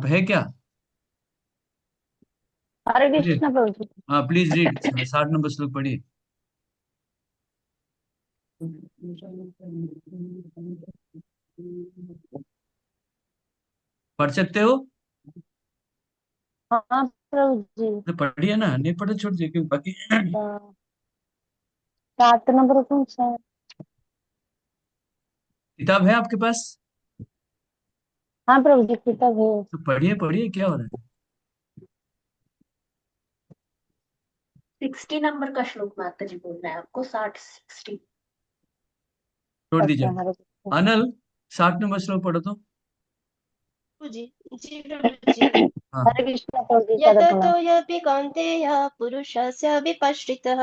है क्या? हरे पढ़िए। कृष्ण प्रभु जी। हाँ प्लीज रीड 60 नंबर श्लोक पढ़िए। पढ़ सकते हो? हाँ प्रभु जी। तो पढ़िए ना, नहीं पढ़े छोड़ दीजिए क्यों बाकी। 7 नंबर कौन सा है? किताब है आपके पास? हाँ प्रभु जी, किताब है। तो पढ़िए पढ़िए, क्या हो रहा है? 60 नंबर का श्लोक माता जी बोल रहे हैं आपको, 60 60। छोड़ दीजिए। अच्छा हरे कृष्ण। अनल, 60 नंबर श्लोक पढ़ो तो। जी जी प्रभु जी। हाँ। हरे कृष्ण प्रभु जी, यततो प्रणाम। यपि कौन्तेय पुरुषस्य विपश्चितः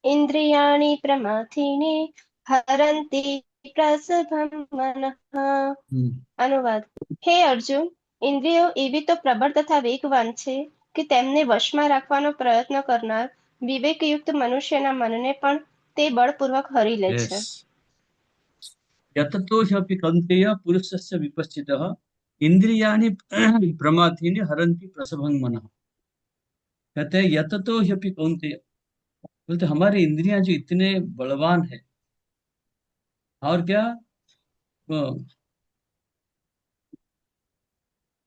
इन्द्रियाणि प्रमाथीनि हरन्ति प्रसभं मनः। हम्म। અનુવાદ: હે અર્જુન, ઇન્દ્રિયો એવી તો પ્રબળ તથા વેગવાન છે કે તેમને વશમાં રાખવાનો પ્રયત્ન કરનાર વિવેકયુક્ત મનુષ્યના મનને પણ તે બળપૂર્વક હરી લે यस। છે। यततो ह्यपि कौन्तेय पुरुषस्य विपश्चितः इंद्रियाणि प्रमाथीनि हरन्ति प्रसभं मनः। कहते हैं यततो ह्यपि कौन्तेय, बोलते हमारी इंद्रियां जो इतने बलवान है। और क्या?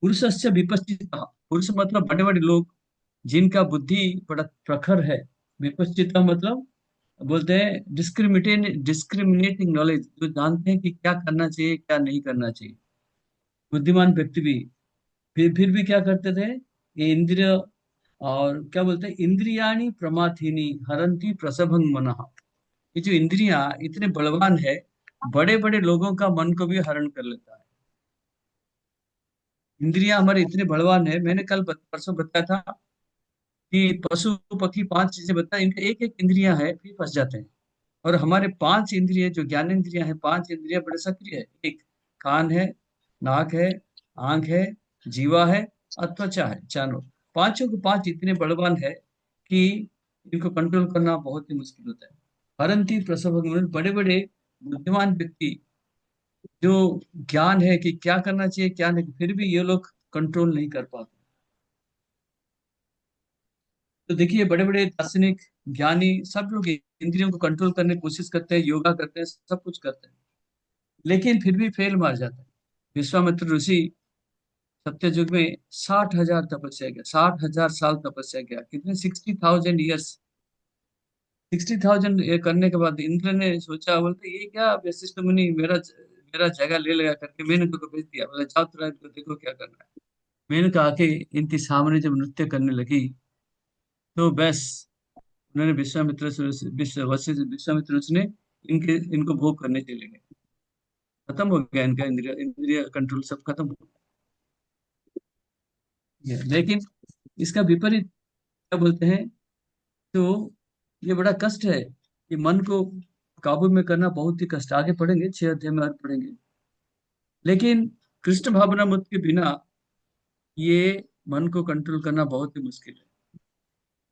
पुरुषस्य विपश्चितः, पुरुष मतलब बड़े बड़े लोग जिनका बुद्धि बड़ा प्रखर है। विपश्चितः मतलब बोलते हैं डिस्क्रिमिनेटिंग नॉलेज, जो जानते हैं कि क्या करना चाहिए क्या नहीं करना चाहिए। बुद्धिमान व्यक्ति भी फिर भी क्या करते थे? ये इंद्रिय, और क्या बोलते हैं, इंद्रियाणि प्रमाथीनि हरन्ति प्रसभं मनः। ये जो इंद्रियां इतने बलवान है, बड़े बड़े लोगों का मन को भी हरण कर लेता है। इंद्रियां हमारे इतने बलवान है, मैंने कल परसों बताया था कि पशु पक्षी पांच चीजें बताया, इनके एक एक इंद्रियां है फिर फंस जाते हैं। और हमारे पांच इंद्रिय जो ज्ञानेंद्रियां हैं, पांच इंद्रियां बड़े सक्रिय है। एक कान है, नाक है, आंख है, जीवा है और त्वचा है, चारों। पांचों के पांच इतने बलवान है कि इनको कंट्रोल करना बहुत ही मुश्किल होता है। परंतु प्रसव, बड़े बड़े बुद्धिमान व्यक्ति जो ज्ञान है कि क्या करना चाहिए क्या नहीं, फिर भी ये लोग कंट्रोल नहीं कर पाते। तो देखिए बड़े बड़े दार्शनिक ज्ञानी सब लोग इंद्रियों को कंट्रोल करने की कोशिश करते हैं, योगा करते हैं, सब कुछ करते हैं, लेकिन फिर भी फेल मार जाता है। विश्वामित्र ऋषि सत्य युग में 60,000 तपस्या किया, 60,000 साल तपस्या किया, कितने 60,000 ईयर्स। 60,000 ये करने के बाद इंद्र ने सोचा, बोलते ये क्या वशिष्ठ मुनि मेरा मेरा जगह ले लगा करके मैंने तुमको भेज दिया, बोले जाओ तुरा इनको देखो क्या करना है। मैंने कहा कि इनके सामने जब नृत्य करने लगी तो बस उन्होंने विश्वामित्र ऋषि ने इनके इनको भोग करने चले गए। खत्म हो गया इनका इंद्रिय इंद्रिय कंट्रोल, सब खत्म हो गया। लेकिन इसका विपरीत क्या बोलते हैं? तो ये बड़ा कष्ट है कि मन को काबू में करना बहुत ही कष्ट। आगे पढ़ेंगे, 6 अध्याय में और पढ़ेंगे। लेकिन कृष्ण भावना मत के बिना ये मन को कंट्रोल करना बहुत ही मुश्किल है।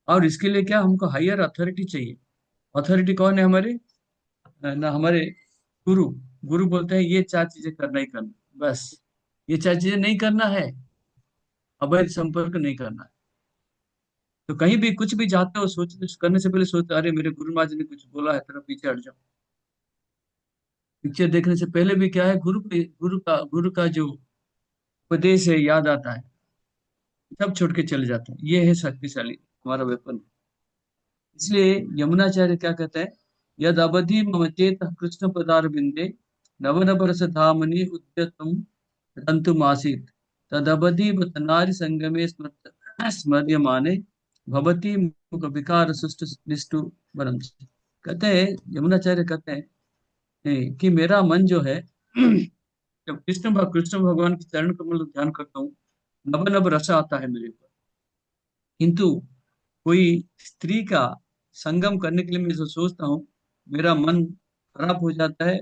और इसके लिए क्या, हमको हायर अथॉरिटी चाहिए। अथॉरिटी कौन है हमारे? ना हमारे गुरु। गुरु बोलते हैं ये चार चीजें करना ही करना, बस ये चार चीजें नहीं करना है। अवैध संपर्क नहीं करना है। तो कहीं भी कुछ भी चाहते हो, सोच करने से पहले सोचते अरे मेरे गुरु महाराज ने कुछ बोला है, तेरा पीछे हट जाओ। पिक्चर देखने से पहले भी क्या है, गुरु का जो उपदेश है याद आता है, सब छोड़ के चले जाते हैं। ये है शक्तिशाली हमारा वेपन। इसलिए यमुनाचार्य क्या कहते हैं, यद अवधि मम चेत कृष्ण पदार बिंदे नव नव रस धामनि उद्यतम तंतु आसीत तदवधि नारी संगमे स्मर्यमाने भवती मुख विकार सुष्टु निष्ठु वरम। कहते हैं, यमुनाचार्य कहते हैं कि मेरा मन जो है जब कृष्ण भगवान के चरण कमल का ध्यान करता हूँ, नव नव रस आता है मेरे ऊपर। किंतु कोई स्त्री का संगम करने के लिए मैं जो सोचता हूँ, मेरा मन खराब हो जाता है,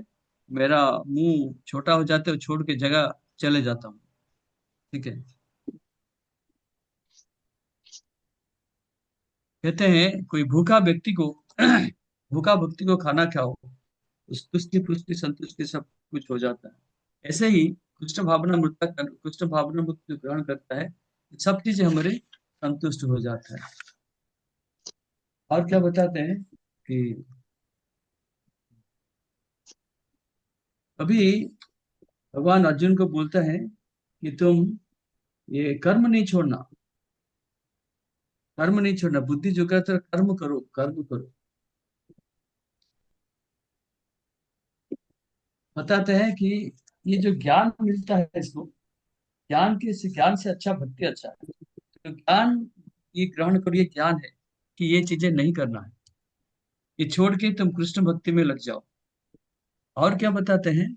मेरा मुंह छोटा हो जाता है और छोड़ के जगह चले जाता हूँ। ठीक है। कहते हैं कोई भूखा व्यक्ति को भूखा व्यक्ति को खाना खाओ, उस तुष्टि पुष्टि संतुष्टि सब कुछ हो जाता है। ऐसे ही कृष्ण भावना मुक्त जो ग्रहण करता है, सब चीजें हमारे संतुष्ट हो जाता है। और क्या बताते हैं कि अभी भगवान अर्जुन को बोलता है कि तुम ये कर्म नहीं छोड़ना, बुद्धि जो कहता है कर्म करो, कर्म करो। बताते हैं कि ये जो ज्ञान मिलता है इसको, ज्ञान से अच्छा भक्ति अच्छा है। तो ज्ञान ये ग्रहण करो, ये ज्ञान है कि ये चीजें नहीं करना है, ये छोड़ के तुम कृष्ण भक्ति में लग जाओ। और क्या बताते हैं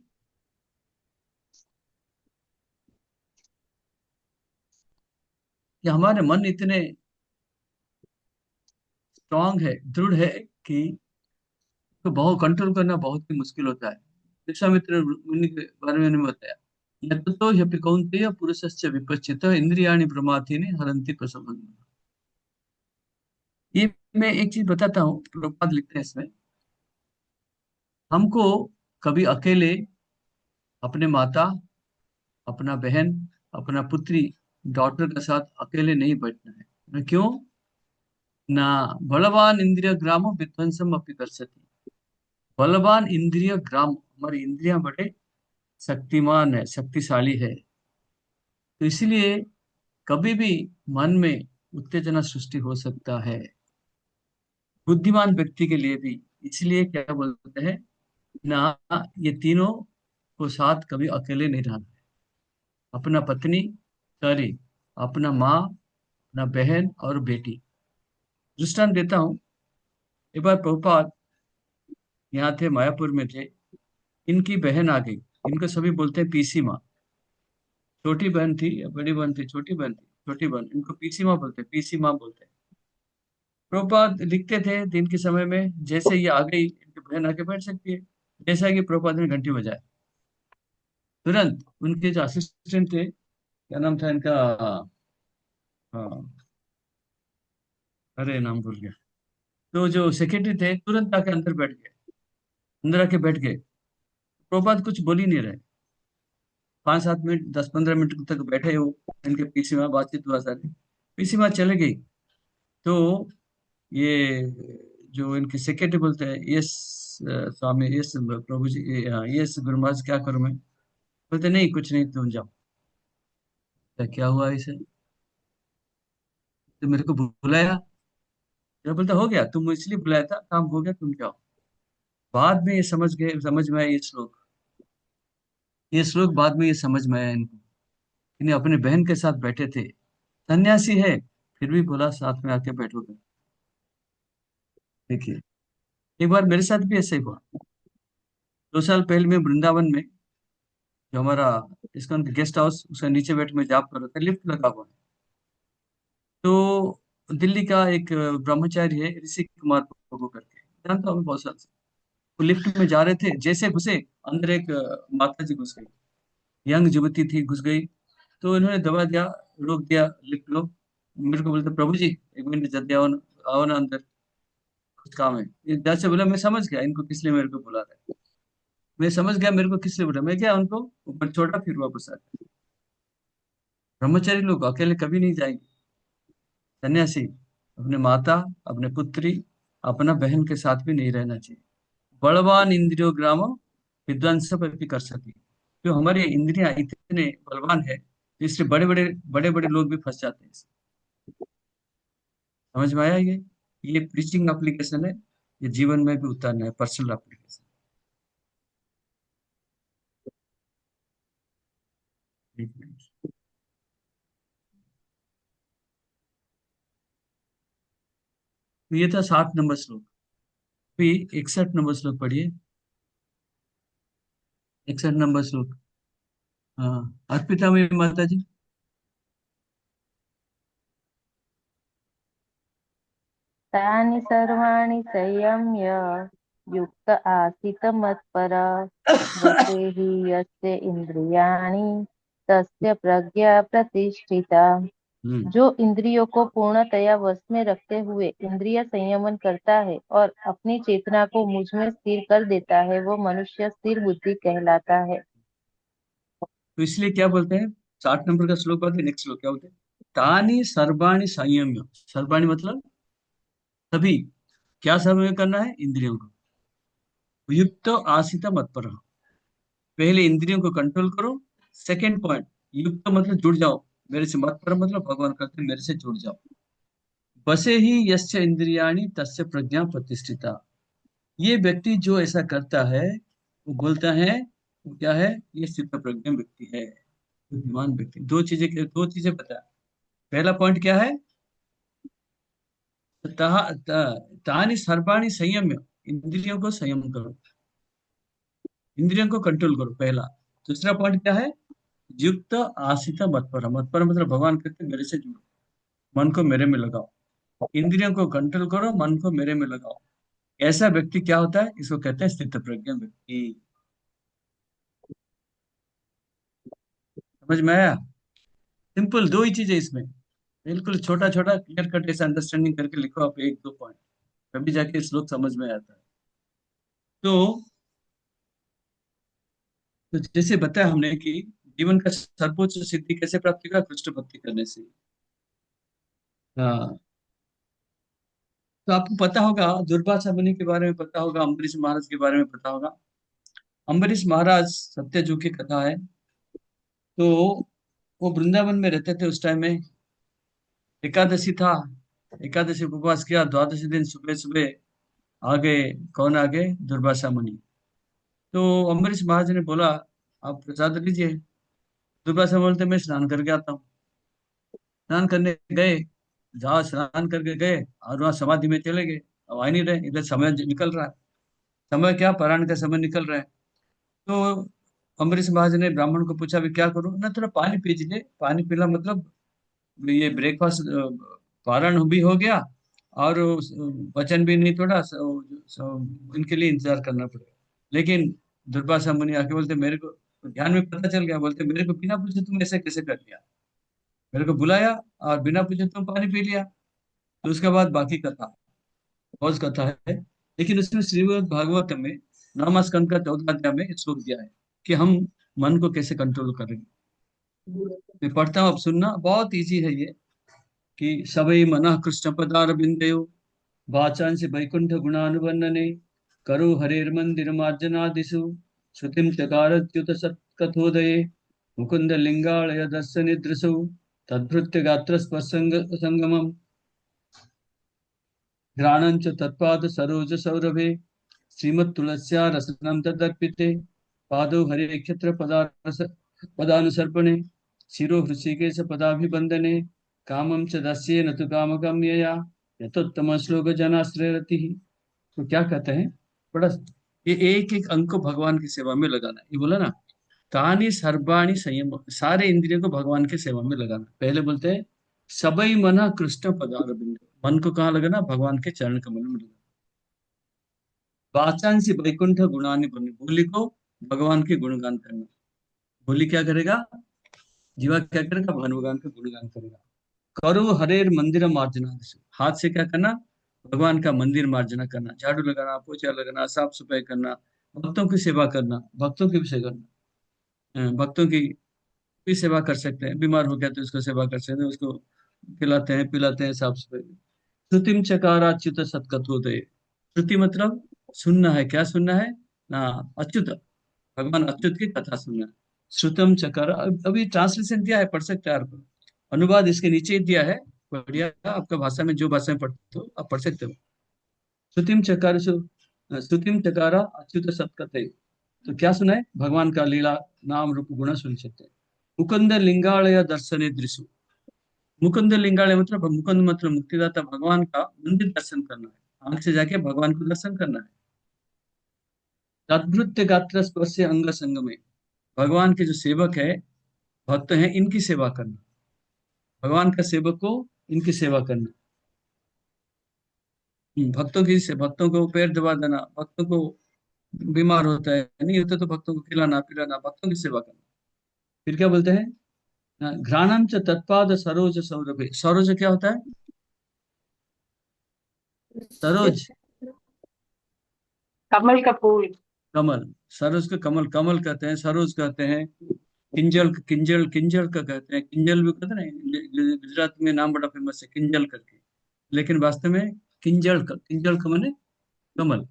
कि हमारे मन इतने स्ट्रांग है, दृढ़ है कि तो बहुत कंट्रोल करना बहुत ही मुश्किल होता है। विश्वामित्र मुनि के बारे में उन्होंने बताया, यततो ह्यपि कौन्तेय पुरुषस्य विपश्चित इंद्रियाणि प्रमाथीनि हरन्ति प्रसभं। ये मैं एक चीज बताता हूँ, प्रभुपाद लिखते हैं इसमें, हमको कभी अकेले अपने माता, अपना बहन, अपना पुत्री, डॉटर के साथ अकेले नहीं बैठना है। क्यों ना? बलवान इंद्रिय ग्रामो विध्वंसम अपि कर्षति। बलवान इंद्रिय ग्राम, हमारी इंद्रियां बड़े शक्तिमान है, शक्तिशाली है। तो इसलिए कभी भी मन में उत्तेजना सृष्टि हो सकता है, बुद्धिमान व्यक्ति के लिए भी। इसलिए क्या बोलते हैं ना, ये तीनों को साथ कभी अकेले नहीं रहना है। अपना पत्नी, सॉरी, अपना माँ, अपना बहन और बेटी। दृष्टांत देता हूँ। एक बार प्रभुपाद यहाँ थे, मायापुर में थे। इनकी बहन आ गई, इनको सभी बोलते हैं पीसी माँ। छोटी बहन थी या बड़ी बहन थी? छोटी बहन थी, छोटी बहन, इनको पीसी माँ बोलते हैं, पीसी माँ बोलते हैं। प्रभुपाद लिखते थे दिन के समय में, जैसे ये आ गई इनकी बहन आके बैठ सकती है, जैसा कि प्रभुपाद ने घंटी बजाए, तुरंत उनके जो असिस्टेंट थे, क्या नाम था इनका, हाँ, अरे नाम भूल गया, तो जो सेक्रेटरी थे तुरंत आके अंदर बैठ गए, अंदर आके बैठ गए। प्रभुपाद कुछ बोल ही नहीं रहे। 5-7 मिनट, 10-15 मिनट तक बैठे वो, इनके पीसी माँ, बातचीत हुआ सारी, पीसी माँ चले गई। तो ये जो इनके सेक्रेटरी बोलते हैं, यस स्वामी, यस प्रभु जी, यस गुरु महाराज, क्या करूं मैं? बोलते नहीं, कुछ नहीं, तुम जाओ। क्या हुआ इसे? तो मेरे को बुलाया। मैं बोलता हो गया, तुम इसलिए बुलाया था, काम हो गया, तुम जाओ। बाद में ये समझ में आया ये श्लोक बाद में ये समझ में आया इनको। इन्हें अपने बहन के साथ बैठे थे, सन्यासी है, फिर भी बोला साथ में आके बैठोगे। देखिए, एक बार मेरे साथ भी ऐसा ही हुआ। 2 साल पहले मैं वृंदावन में, जो हमारा इसका गेस्ट हाउस, उसका नीचे बैठ में जॉब कर रहा था, लिफ्ट लगा हुआ है। तो दिल्ली का एक ब्रह्मचारी है, ऋषि कुमार प्रभु करके, जानता हूँ बहुत साल से। वो लिफ्ट में जा रहे थे, जैसे घुसे, अंदर एक माता जी घुस गई, यंग युवती थी, घुस गई। तो इन्होंने दबा दिया, रोक दिया, लिफ्ट लो। मेरे को बोलते प्रभु जी 1 मिनट जल्दी आओ ना, आओ ना अंदर, कुछ काम है। ये जैसे बोला, मैं समझ गया इनको किस लिए मेरे को बुला रहा है, मैं समझ गया मेरे को किस लिए बुला, मैं क्या उनको ऊपर छोड़ा, फिर वापस आ गया। ब्रह्मचारी लोग अकेले कभी नहीं जाएंगे। सन्यासी अपने माता, अपने पुत्री, अपना बहन के साथ भी नहीं रहना चाहिए। बलवान इंद्रियो ग्रामो विध्वंस भी कर सके। जो हमारे इंद्रियां इतने बलवान है, तो इससे बड़े बड़े लोग भी फंस जाते हैं। समझ में आया ये प्रीचिंग एप्लीकेशन है, ये जीवन में भी उतारना है, पर्सनल एप्लीकेशन। एक मिनट। तो ये था 60 नंबर श्लोक। अभी 61 नंबर श्लोक पढ़िए। 61 नंबर श्लोक। हाँ, अर्पिता में माता जी। तानि सर्वाणि संयम्य युक्त आसीत मत्परा वशे हि यस्य इंद्रियाणि तस्य प्रज्ञा प्रतिष्ठिता। हम्म। जो इंद्रियों को पूर्णतया वश में रखते हुए इंद्रिय संयमन करता है और अपनी चेतना को मुझ में स्थिर कर देता है, वो मनुष्य स्थिर बुद्धि कहलाता है। तो इसलिए क्या बोलते हैं, 60 नंबर का श्लोक बाद नेक्स्ट श्लोक क्या बोलते हैं, तानी सर्वाणी संयम्य। सर्वाणी मतलब सभी, क्या समय करना है, इंद्रियों को, युक्त आसित मत्पर, पहले इंद्रियों को कंट्रोल करो। सेकंड पॉइंट, युक्त मतलब जुड़ जाओ मेरे से, मत्पर मतलब भगवान कहते हैं मेरे से जुड़ जाओ। बसे ही यस्य इंद्रियाणि तस्य प्रज्ञा प्रतिष्ठिता। ये व्यक्ति जो ऐसा करता है वो बोलता है, वो क्या है, ये स्थित प्रज्ञ व्यक्ति है, बुद्धिमान व्यक्ति। दो चीजें पता है। पहला पॉइंट क्या है, तानी सर्वाणी संयम्य, इंद्रियों को संयम करो, इंद्रियों को कंट्रोल करो, पहला। दूसरा पॉइंट क्या है, युक्त आसित मत्पर, मत्पर मतलब भगवान कहते हैं मेरे से जुड़ो, मन को मेरे में लगाओ, इंद्रियों को कंट्रोल करो, मन को मेरे में लगाओ। ऐसा व्यक्ति क्या होता है, इसको कहते हैं स्थित प्रज्ञ व्यक्ति। समझ में आया? सिंपल दो ही चीजें इसमें, बिल्कुल छोटा छोटा क्लियर कट ऐसा अंडरस्टैंडिंग करके लिखो आप, एक दो पॉइंट, तभी जाके श्लोक समझ में आता है। तो जैसे बताया हमने कि जीवन का सर्वोच्च सिद्धि कैसे प्राप्त होगा, कृष्ण भक्ति करने से। हाँ, तो आपको पता होगा दुर्वासा मुनि के बारे में पता होगा, अम्बरीश महाराज के बारे में पता होगा। अम्बरीश महाराज सत्यजुग की कथा है। तो वो वृंदावन में रहते थे उस टाइम में, एकादशी था, एकादशी उपवास किया, द्वादशी दिन सुबह सुबह आ गए, कौन आ गए, दुर्वासा मुनि। तो अम्बरीश महाराज ने बोला आप प्रसाद लीजिए। दुर्वासा बोलते मैं स्नान करके आता हूँ। स्नान करने गए, जहाँ स्नान करके गए और वहां समाधि में चले गए, अब आ ही नहीं रहे, इधर समय निकल रहा है, समय क्या, पराण का समय निकल रहा है। तो अम्बरीश महाराज ने ब्राह्मण को पूछा भी क्या करूं ना, थोड़ा पानी पी लीजिए। पानी पीला मतलब ये ब्रेकफास्ट, पारण भी हो गया और वचन भी नहीं, थोड़ा इनके लिए इंतजार करना पड़ेगा। लेकिन दुर्वासा मुनि आके बोलते मेरे को ध्यान में पता चल गया, बोलते मेरे को बिना पूछे तुम ऐसे कैसे कर लिया, मेरे को बुलाया और बिना पूछे तुम पानी पी लिया। तो उसके बाद बाकी कथा बहुत कथा है, लेकिन उसमें श्रीमद् भागवत में 9वां स्कंद का 14वां अध्याय में एक श्लोक दिया है कि हम मन को कैसे कंट्रोल करेंगे। मैं पढ़ता हूँ, अब सुनना, बहुत इजी है ये। कि सवै मनः कृष्ण पदारविंदयो वाचांसि वैकुंठ गुणानुवर्णने करो हरेर्मंदिर मार्जनादिषु श्रुतिं चकारच्युत सत्कथोदये मुकुंद लिंगालय दर्शनिदृशौ तद्भृत्य गात्र संगमम् घ्राणं च तत्पाद सरोज सौरभे श्रीमत्तुलस्या रसनं तदर्पिते पादौ हरे क्षत्र पदानुसर्पणे शिरो हृषिकेश पदाभिवंदने कामं च दस्ये न तु कामगम्यया यतोत्तम श्लोक जनाश्रयरति। तो क्या कहते हैं, बड़ा, ये एक एक अंक को भगवान की सेवा में लगाना, ये बोला ना, तानी सर्वाणी संयम, सारे इंद्रियों को भगवान की सेवा में लगाना। पहले बोलते हैं सबई मना कृष्ण पदारविंद, मन को कहाँ लगाना, भगवान के चरण कमल में लगाना। वाचांसी वैकुंठ गुणानि बने, बोली को भगवान के गुणगान करना। बोली क्या करेगा, जीवा क्या करेगा, भगवान का गुणगान करेगा। करो हरेर मंदिर मार्जना, हाथ से क्या करना, भगवान का मंदिर मार्जना करना, झाड़ू लगाना, पोछा लगाना, साफ सफाई करना, भक्तों की सेवा करना, भक्तों की भी सेवा करना। भक्तों की भी सेवा कर सकते हैं, बीमार हो गया तो उसको सेवा कर सकते हैं, उसको खिलाते हैं पिलाते हैं, साफ सफाई। श्रुतिम चकाराच्युत सत्कथोदय, श्रुति मतलब सुनना है, क्या सुनना है ना, अच्युत, भगवान अच्युत की कथा सुनना है। श्रुतम चकार, अभी ट्रांसलेशन दिया है, पढ़ सकते हैं आप, अनुवाद इसके नीचे ही दिया है, बढ़िया, आपका भाषा में जो भाषा में पढ़ते हो आप पढ़ सकते हो। श्रुतिम चकार, श्रुतिम चकारा अच्युत सत्कथे, तो क्या सुना है, भगवान का लीला नाम रूप गुण सुन सकते हैं। मुकुंद लिंगालय दर्शने दृश्य, मुकुंद लिंगालय मतलब, मुकुंद मतलब मुक्तिदाता, भगवान का मंदिर दर्शन करना है, आंख से जाके भगवान को दर्शन करना है। तद्भृत्य गात्र स्पर्श अंग संग में, भगवान के जो सेवक है, भक्त हैं, इनकी सेवा करना, भगवान का सेवक को इनकी सेवा करना। भक्तों को पैर दबा देना, भक्तों को बीमार होता है नहीं होता तो भक्तों को खिलाना पिलाना, भक्तों की सेवा करना। फिर क्या बोलते हैं, घ्राणम च तत्पाद सरोज सौरभे, सरोज क्या होता है, सरोज, कमल का फूल। कमल, सरोज को कमल, कमल कहते हैं, सरोज कहते हैं। किंजल किंजल किंजल का कहते हैं, किंजल भी कहते हैं ना, गुजरात में नाम बड़ा फेमस है किंजल करके, लेकिन वास्तव में किंजल का माने कमल।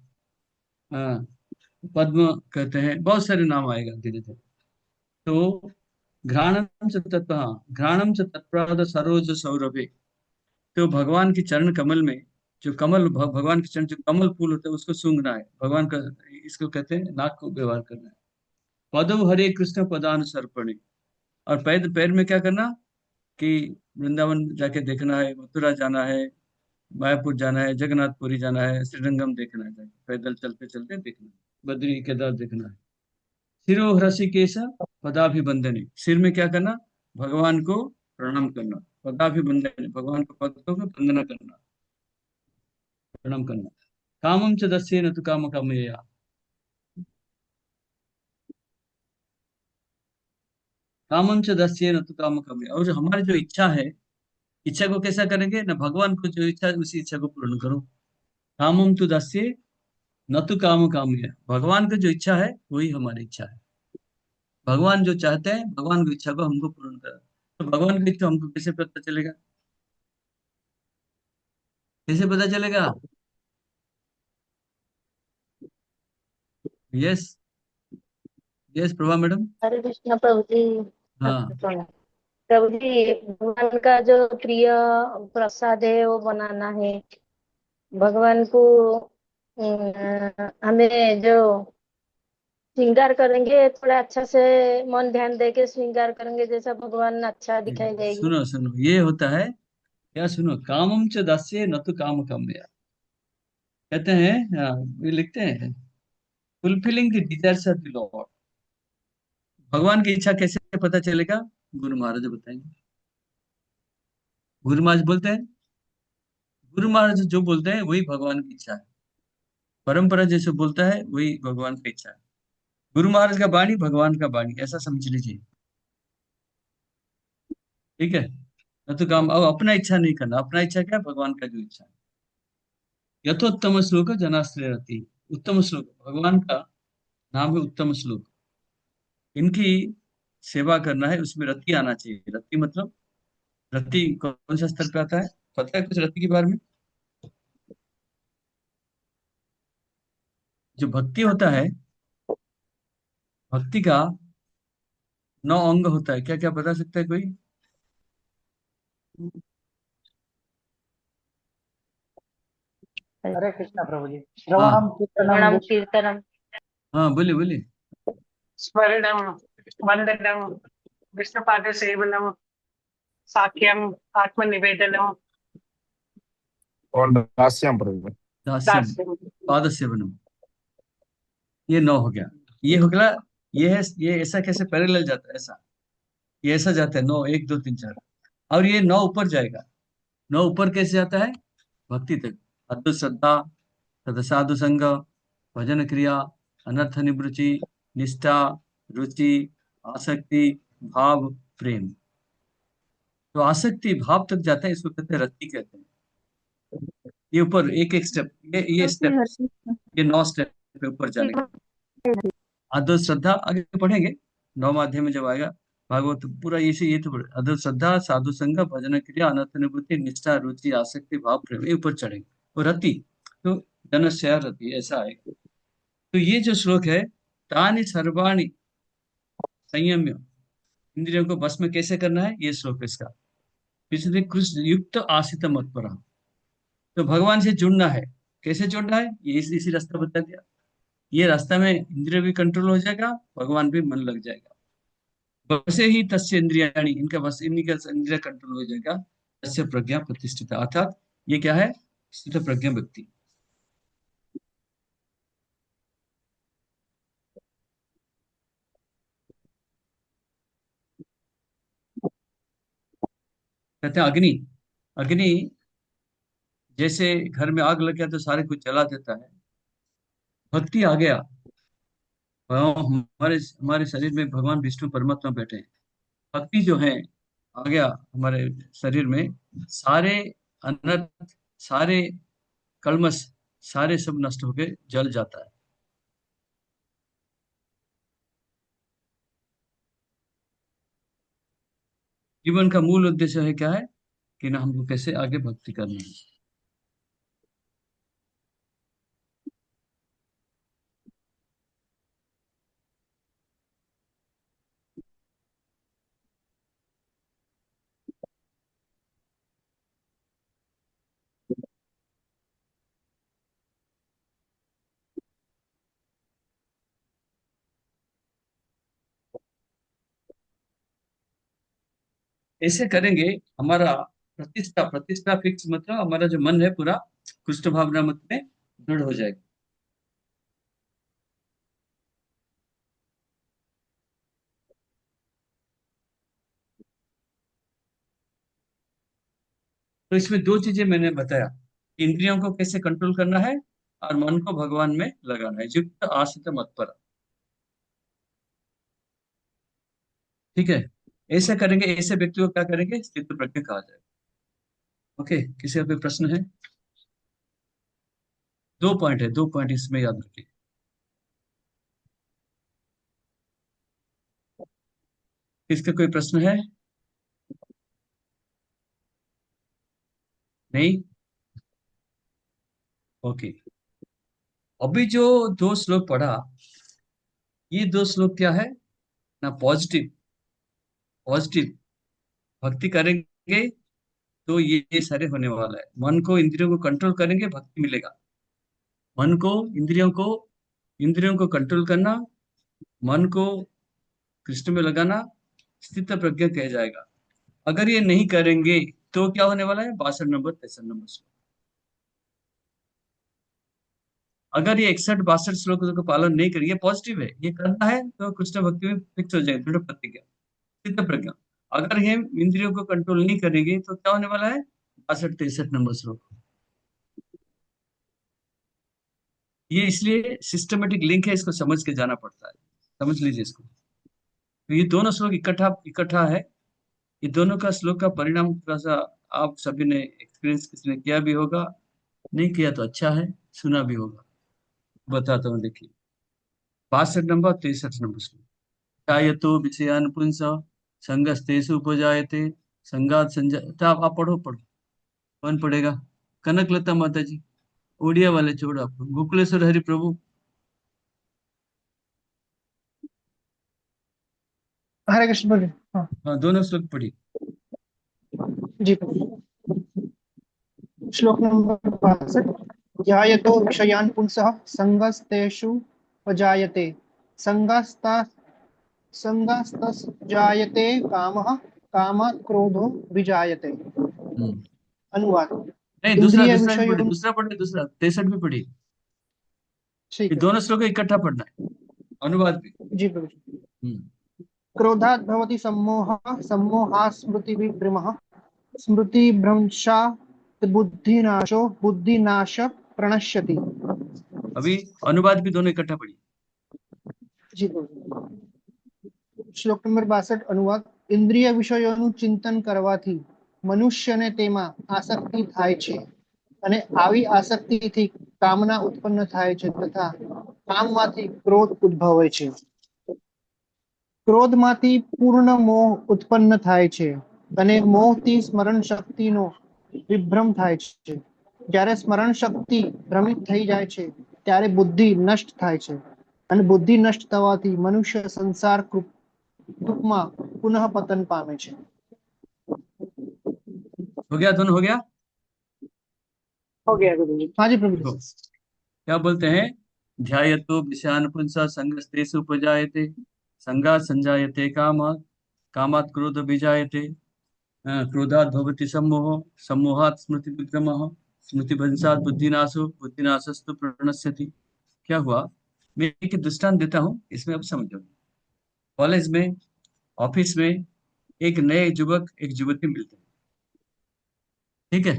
हाँ, पद्म कहते हैं, बहुत सारे नाम आएगा धीरे धीरे। तो घ्राणम च तत्व, हाँ, घ्राणम च तत्प्राद सरोज सौरभे। तो भगवान की चरण कमल में, जो कमल भगवान के चरण जो कमल फूल होता है उसको सूंघना है भगवान का, इसको कहते हैं नाक को व्यवहार करना है। पदो हरे कृष्ण पदान सर्पणे, और पैर पैर में क्या करना कि वृंदावन जाके देखना है, मथुरा जाना है, मायापुर जाना है, जगन्नाथपुरी जाना है, श्रीरंगम देखना है, जाके पैदल चलते चलते देखना है, बद्री केदार देखना है। सिरो ऋषिकेश पदाभिवंदने, सिर में क्या करना, भगवान को प्रणाम करना, पदाभिवंदने भगवान के पदों को वंदना करना, प्रणाम करना। कामम च दस्ये न तु काम कामया, कामम च दस्ये न तु काम कामया, और जो हमारी जो इच्छा है, इच्छा को कैसा करेंगे ना, भगवान को जो इच्छा है उसी इच्छा को पूर्ण करो। कामम तु दस्ये न तु काम कामया, भगवान की जो इच्छा है वही हमारी इच्छा है। भगवान जो चाहते हैं, भगवान की इच्छा को हमको पूर्ण करा। तो भगवान की इच्छा हमको कैसे पता चलेगा, कैसे पता चलेगा? Yes, yes Prabha madam. Hare Krishna Prabhu ji. हाँ, प्रभु जी, भगवान का जो प्रिय प्रसाद है वो बनाना है। भगवान को हमें जो श्रृंगार करेंगे, थोड़ा अच्छा से मन ध्यान दे के श्रृंगार करेंगे, जैसा भगवान अच्छा दिखाई देगी। सुनो सुनो, ये होता है क्या, सुनो, कामम च दास्य न तो काम कामया, कहते हैं, हाँ, ये लिखते हैं, fulfilling the desires of the Lord. भगवान की इच्छा कैसे पता चलेगा, गुरु महाराज बताएंगे। गुरु महाराज बोलते हैं, गुरु महाराज जो बोलते हैं वही भगवान की इच्छा है, परंपरा जैसे बोलता है वही भगवान की इच्छा है। गुरु महाराज का वाणी भगवान का वाणी, ऐसा समझ लीजिए, ठीक है। न तो काम, अब अपना इच्छा नहीं करना, अपना इच्छा क्या, भगवान का जो इच्छा है। यथोत्तम श्लोक जनाश्रय रहती, उत्तम श्लोक भगवान का नाम है, उत्तम श्लोक, इनकी सेवा करना है, उसमें रति आना चाहिए। रति मतलब, रति कौन सा स्तर पे आता है, पता है कुछ रति के बारे में? जो भक्ति होता है, भक्ति का 9 अंग होता है, क्या क्या बता सकता है कोई? हरे कृष्णा प्रभु जी। हाँ, श्रवणम कीर्तनम श्रवणम कीर्तनम, हाँ, बोलिए बोलिए। स्मरणम वंदनम विष्णुपाद सेवनम साख्यम आत्मनिवेदनम और दास्यम प्रभु। दास्यम, दास्यम। पाद सेवनम, ये 9 हो गया। ये हो गया, ये ऐसा कैसे पैरेलल जाता है, ऐसा, ये ऐसा जाता है 9, 1 2 3 4, और ये 9 ऊपर जाएगा। 9 ऊपर कैसे जाता है, भक्ति तक, अद्भुत श्रद्धा, तथा साधु संग, भजन क्रिया, अनर्थ निवृत्ति, निष्ठा, रुचि, आसक्ति, भाव, प्रेम। तो आसक्ति भाव तक जाता है, इसको कहते हैं रति कहते हैं। ये ऊपर एक एक स्टेप, ये स्टेप, ये 9 स्टेप पे ऊपर जाने का। अद्भुत श्रद्धा आगे पढ़ेंगे, 9वां अध्याय में जब आएगा भागवत पूरा, ये तो अद्भुत श्रद्धा, साधु संग, भजन क्रिया, अनर्थ निवृत्ति, निष्ठा, रुचि, आसक्ति, भाव, प्रेम, ये ऊपर चढ़ेंगे। और रति, तो जनस्या रति, ऐसा आएगा। तो ये जो श्लोक है, तानि सर्वाणि संयम्य, इंद्रियों को बस में कैसे करना है, ये श्लोक है इसका। पिछले कृष्ण युक्त आसित मत पर, तो भगवान से जुड़ना है, कैसे जुड़ना है, ये इसी रास्ता बता दिया। ये रास्ता में इंद्रिय भी कंट्रोल हो जाएगा, भगवान भी मन लग जाएगा। वैसे ही तस्य इंद्रियाणि, इनका बस, इन्हीं का इंद्रिय कंट्रोल हो जाएगा। तस्य प्रज्ञा प्रतिष्ठित, अर्थात ये क्या है, स्थित प्रज्ञा व्यक्ति। कहते हैं अग्नि, अग्नि जैसे घर में आग लग गया तो सारे कुछ जला देता है, भक्ति आ गया, हमारे हमारे शरीर में भगवान विष्णु परमात्मा बैठे हैं, भक्ति जो है आ गया हमारे शरीर में, सारे अनर्थ, सारे कल्मश, सारे सब नष्ट होके जल जाता है। जीवन का मूल उद्देश्य है क्या है कि ना हमको कैसे आगे भक्ति करनी है। ऐसे करेंगे हमारा प्रतिष्ठा प्रतिष्ठा फिक्स, मतलब हमारा जो मन है पूरा कृष्ण भावना मत में दृढ़ हो जाएगा। तो इसमें दो चीजें मैंने बताया, इंद्रियों को कैसे कंट्रोल करना है और मन को भगवान में लगाना है, युक्त आश्रित मत पर। ठीक है, ऐसे करेंगे, ऐसे व्यक्ति को क्या करेंगे, स्थित प्रज्ञ कहा जाएगा। ओके, किसी का कोई प्रश्न है? दो पॉइंट है, दो पॉइंट इसमें याद रखिए। किसका कोई प्रश्न है? नहीं? ओके, अभी जो दो श्लोक पढ़ा, ये दो श्लोक क्या है ना, पॉजिटिव पॉजिटिव भक्ति करेंगे तो ये सारे होने वाला है। मन को इंद्रियों को कंट्रोल करेंगे, भक्ति मिलेगा। मन को इंद्रियों को कंट्रोल करना, मन को कृष्ण में लगाना, स्थित प्रज्ञ कह जाएगा। अगर ये नहीं करेंगे तो क्या होने वाला है, 62 नंबर 63 नंबर श्लोक। अगर ये 61 62 श्लोकों का पालन नहीं करेंगे, पॉजिटिव है, ये करना है तो कृष्ण भक्ति में फिक्स हो जाएगा, दृढ़ प्रतिज्ञा, स्थित प्रज्ञा। अगर ये इंद्रियों को कंट्रोल नहीं करेंगे तो क्या होने वाला है, 62 63 नंबर श्लोक। ये इसलिए सिस्टमेटिक लिंक है, इसको समझ के जाना पड़ता है, समझ लीजिए इसको। तो ये दोनों श्लोक इकट्ठा इकट्ठा है, ये दोनों का श्लोक का परिणाम थोड़ा सा आप सभी ने एक्सपीरियंस किसने किया भी होगा, नहीं किया तो अच्छा है, सुना भी होगा। बताता हूँ, देखिए 62 नंबर 63 नंबर श्लोक। ध्यायतो विषयान पुंस संगस्तेषु उपजायते संगात संजय। तो आप पढ़ो पढ़ो, कौन पढ़ेगा? कनकलता माता जी, उड़िया वाले छोड़ो, आप गोकुलेश्वर हरि प्रभु। हरे कृष्ण बोलिए। हाँ हाँ, दोनों श्लोक पढ़ी। जी प्रभु। श्लोक नंबर 62। ध्यायतो विषयान् पुंसः संगस्तेषु उपजायते संगस्ता संगस्तस्जायते कामः कामात् क्रोधो विजायते। अनुवाद। नहीं, दूसरा इंद्रिय दूसरा भी पढ़ी, विषयों। दूसरा पढ़े, दूसरा 63 भी पढ़ी। ठीक ये है दोनों श्लोक इकट्ठा पढ़ना है, अनुवाद भी। जी प्रभु। हम्म, क्रोधात् भवति सम्मोहः सम्मोहात् स्मृतिविभ्रमः स्मृतिभ्रंशात् बुद्धिनाशो बुद्धिनाश प्रणश्यति। अभी अनुवाद भी दोनों इकट्ठा पढ़ी। जी प्रभु। શ્લોક નંબર 62 અનુવાદ. ઇન્દ્રિય વિષયોનું ચિંતન કરવાથી મનુષ્યને તેમાં આસક્તિ થાય છે અને આવી આસક્તિથી કામના ઉત્પન્ન થાય છે તથા કામમાંથી ક્રોધ ઉદ્ભવે છે. ક્રોધમાંથી પૂર્ણ મોહ ઉત્પન્ન થાય છે અને મોહથી સ્મરણ શક્તિનો વિભ્રમ થાય છે. જ્યારે સ્મરણ શક્તિ ભ્રમિત થઈ જાય છે ત્યારે બુદ્ધિ નષ્ટ થાય છે અને બુદ્ધિ નષ્ટ થવાથી મનુષ્ય સંસાર માં પુનઃ પતન પામે છે. हो गया, दोनों हो गया। हो गया गुरुजी। हाँ जी प्रभु। देखो क्या बोलते हैं, ध्यायतो विषयान पुंसा संगस्तेषु उपजायते संगात् संजायते कामात् कामात् क्रोध विजायते क्रोधात् भवति सम्मोह सम्मोहात् स्मृति विभ्रमः स्मृतिभ्रंशात् बुद्धिनाशो बुद्धिनाशस्तु प्रणश्यति। क्या हुआ, मैं एक दृष्टांत देता हूँ, इसमें अब समझो। कॉलेज में, ऑफिस में एक नए युवक एक युवती मिलते हैं, ठीक है?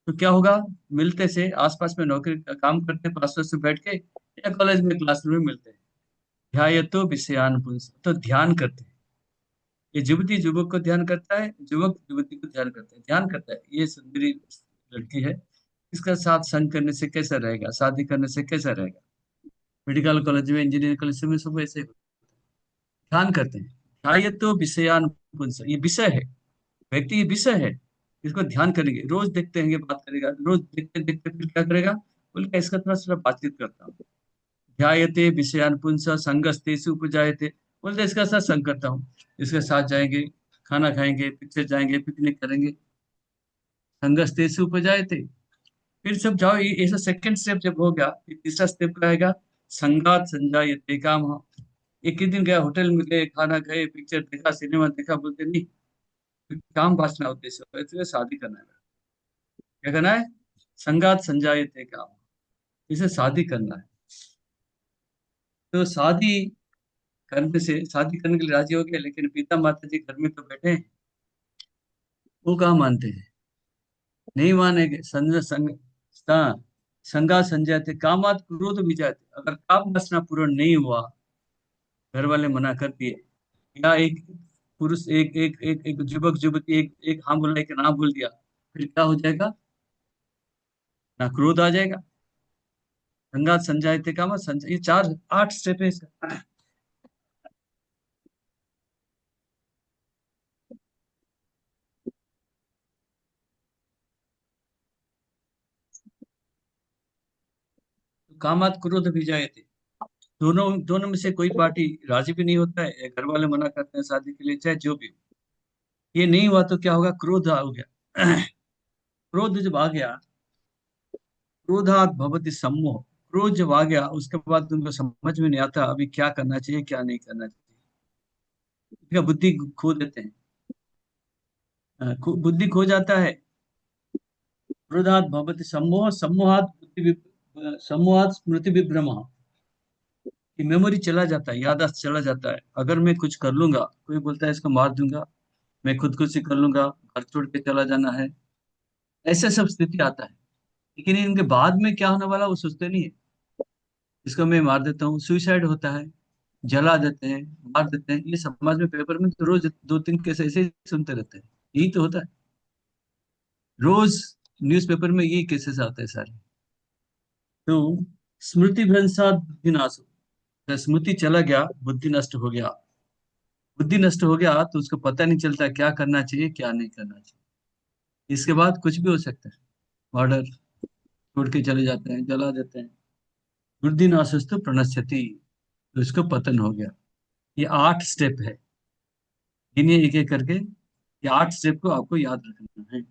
तो क्या होगा, मिलते से आसपास में नौकरी का काम करते हैं, पास पास में बैठ के या कॉलेज में क्लासरूम में मिलते हैं। ध्यायतो विषयान पुंस, तो ध्यान करते हैं। ये युवती युवक को ध्यान करता है, युवक युवती को ध्यान करता है, ध्यान करता है ये मेरी लड़की है, इसका साथ संग करने से कैसा रहेगा, शादी करने से कैसा रहेगा। मेडिकल कॉलेज में, इंजीनियरिंग कॉलेज में सब ऐसे ध्यान करते हैं। ध्यायतो विषयान पुंस, ये विषय है, व्यक्ति ये विषय है, इसको ध्यान करेंगे, रोज देखते रहेंगे, बात करेगा, रोज देखते देखते फिर क्या करेगा, बोलेगा इसका थोड़ा सा बातचीत करता हूँ। ध्यायते विषयान पुंस संगस्तेषु उपजायते, बोलते इसका साथ संग करता हूँ, इसके साथ जाएंगे, खाना खाएंगे, पिक्चर जाएंगे, पिकनिक करेंगे, संगस्तेषु उपजायते। फिर सब जाओ, ये ऐसा सेकंड स्टेप जब हो गया, फिर तीसरा स्टेप क्या आएगा, संगात संजायते काम। एक ही दिन गया, होटल में गए, खाना खाए, पिक्चर देखा, सिनेमा देखा, बोलते नहीं, काम वासना उद्देश्य है, इसलिए शादी करना है। क्या करना है, संगात संजायते काम, इसे शादी करना है। तो शादी करने से, शादी करने के लिए राजी हो गए, लेकिन पिता माता जी घर में तो बैठे हैं, वो कहाँ मानते हैं, नहीं मानेंगे। संगा संजाते कामात क्रोध भी जाते, अगर काम वासना पूर्ण नहीं हुआ, घर वाले मना कर दिए, या एक पुरुष, एक एक एक एक युवक युवती, एक एक हाँ बोला, एक ना बोल दिया, फिर क्या हो जाएगा, ना क्रोध आ जाएगा। संगात संजायते काम संजय, ये चार 8 स्टेप है इसका। कामात क्रोध भी जायते, दोनों दोनों में से कोई पार्टी राजी भी नहीं होता है, घर वाले मना करते हैं शादी के लिए, चाहे जो भी हो। ये नहीं हुआ तो क्या होगा, क्रोध आ गया। क्रोध जब आ गया, क्रोधात भवति सम्मोह, क्रोध जब आ गया, उसके बाद तुमको समझ में नहीं आता अभी क्या करना चाहिए, क्या नहीं करना चाहिए, क्या बुद्धि खो देते हैं, बुद्धि खो जाता है। क्रोधात भवति सम्मोह, सम्मोहात स्मृति विभ्रम, कि मेमोरी चला जाता है, याददाश्त चला जाता है। अगर मैं कुछ कर लूंगा, कोई बोलता है इसको मार दूंगा, मैं खुदकुशी कर लूंगा, घर छोड़ के चला जाना है, ऐसे सब स्थिति आता है। लेकिन इनके बाद में क्या होने वाला वो सोचते नहीं है। इसको मैं मार देता हूँ, सुइसाइड होता है, जला देते हैं, मार देते हैं, ये समाज में पेपर में तो रोज 2-3 केस ऐसे ही सुनते रहते हैं, यही तो होता है रोज, न्यूज़पेपर में यही केसेस आते हैं सारे। तो स्मृति भ्रंशात बुद्धि नाश, स्मृति चला गया, बुद्धि नष्ट हो गया। बुद्धि नष्ट हो गया तो उसको पता नहीं चलता क्या करना चाहिए, क्या नहीं करना चाहिए। इसके बाद कुछ भी हो सकता है, मर्डर, छोड़ के चले जाते हैं, जला देते हैं। बुद्धि नाशस्तु प्रणश्यति, तो इसको पतन हो गया। ये 8 स्टेप है, इन्हें एक एक करके, ये 8 स्टेप को आपको याद रखना है।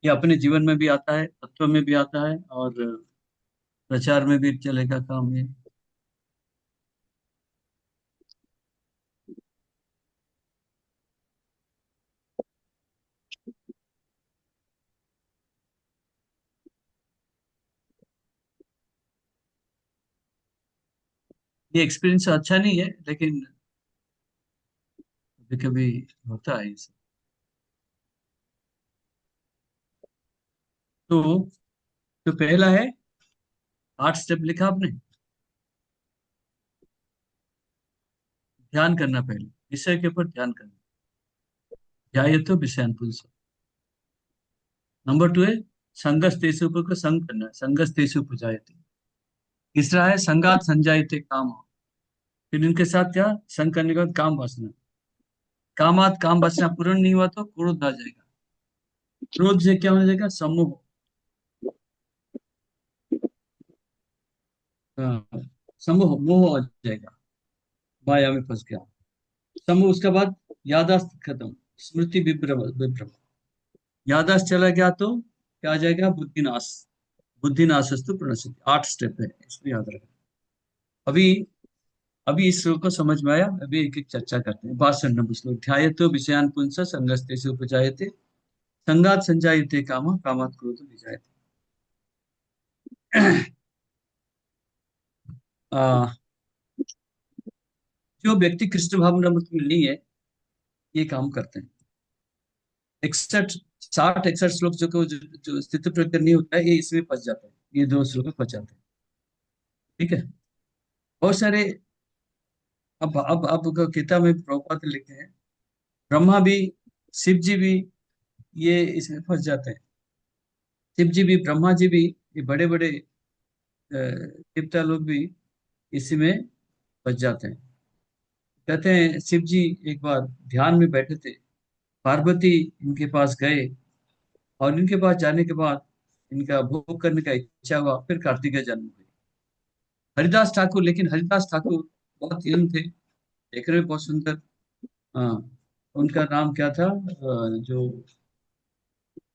ये अपने जीवन में भी आता है, तत्व में भी आता है, और प्रचार में भी चलेगा काम ये। ये एक्सपीरियंस अच्छा नहीं है, लेकिन कभी कभी होता है ये सब। तो तो पहला है, 8 स्टेप लिखा आपने, ध्यान करना, पहले विषय के ऊपर ध्यान करना, ध्यायतो विषयान पुंस। नंबर 2 है संगस्तेषु को संग करना, संगस्तेषु उपजायते। तीसरा है संगात संजायते काम, फिर इनके साथ क्या, संग करने के बाद काम वासना, कामात काम वासना पूर्ण नहीं हुआ तो क्रोध आ जाएगा, क्रोध से क्या हो जाएगा, सम्मोह, सम्मोह मोह आ जाएगा, माया में फंस गया। समूह, उसके बाद यादाश्त खत्म, स्मृति विभ्रम विभ्रम, यादाश्त चला गया तो क्या आ जाएगा, बुद्धिनाश, बुद्धिनाशस्तु प्रणश्यति। 8 स्टेप है, इसको याद रखना। अभी अभी इस श्लोक को समझ में आया, अभी एक एक चर्चा करते हैं। बात नंबर श्लोक, ध्यायतो विषयान पुंस संगस्ते से उपजायते, संगात संजायते काम, कामात क्रोध विजायते। आ, जो व्यक्ति कृष्ण भावनामृत में नहीं है, ये काम करते हैं। 61 श्लोक जो स्थित प्रज्ञ नहीं होता है, ये इसमें फंस जाता है, ये 2 श्लोक में फंस जाते हैं। ठीक है, बहुत सारे, अब किताब में प्रभुपाद लिखते हैं, ब्रह्मा भी, शिव जी भी ये इसमें फंस जाते हैं। शिव जी भी, ब्रह्मा जी भी, ये बड़े बड़े देवता लोग भी इसी में फंस जाते हैं। कहते हैं शिव जी एक बार ध्यान में बैठे थे, पार्वती इनके पास गए, और इनके पास जाने के बाद इनका भोग करने का इच्छा हुआ, फिर कार्तिकेय जन्म हुई। हरिदास ठाकुर, लेकिन हरिदास ठाकुर बहुत यंग थे, देखने में बहुत सुंदर। हाँ, उनका नाम क्या था? जो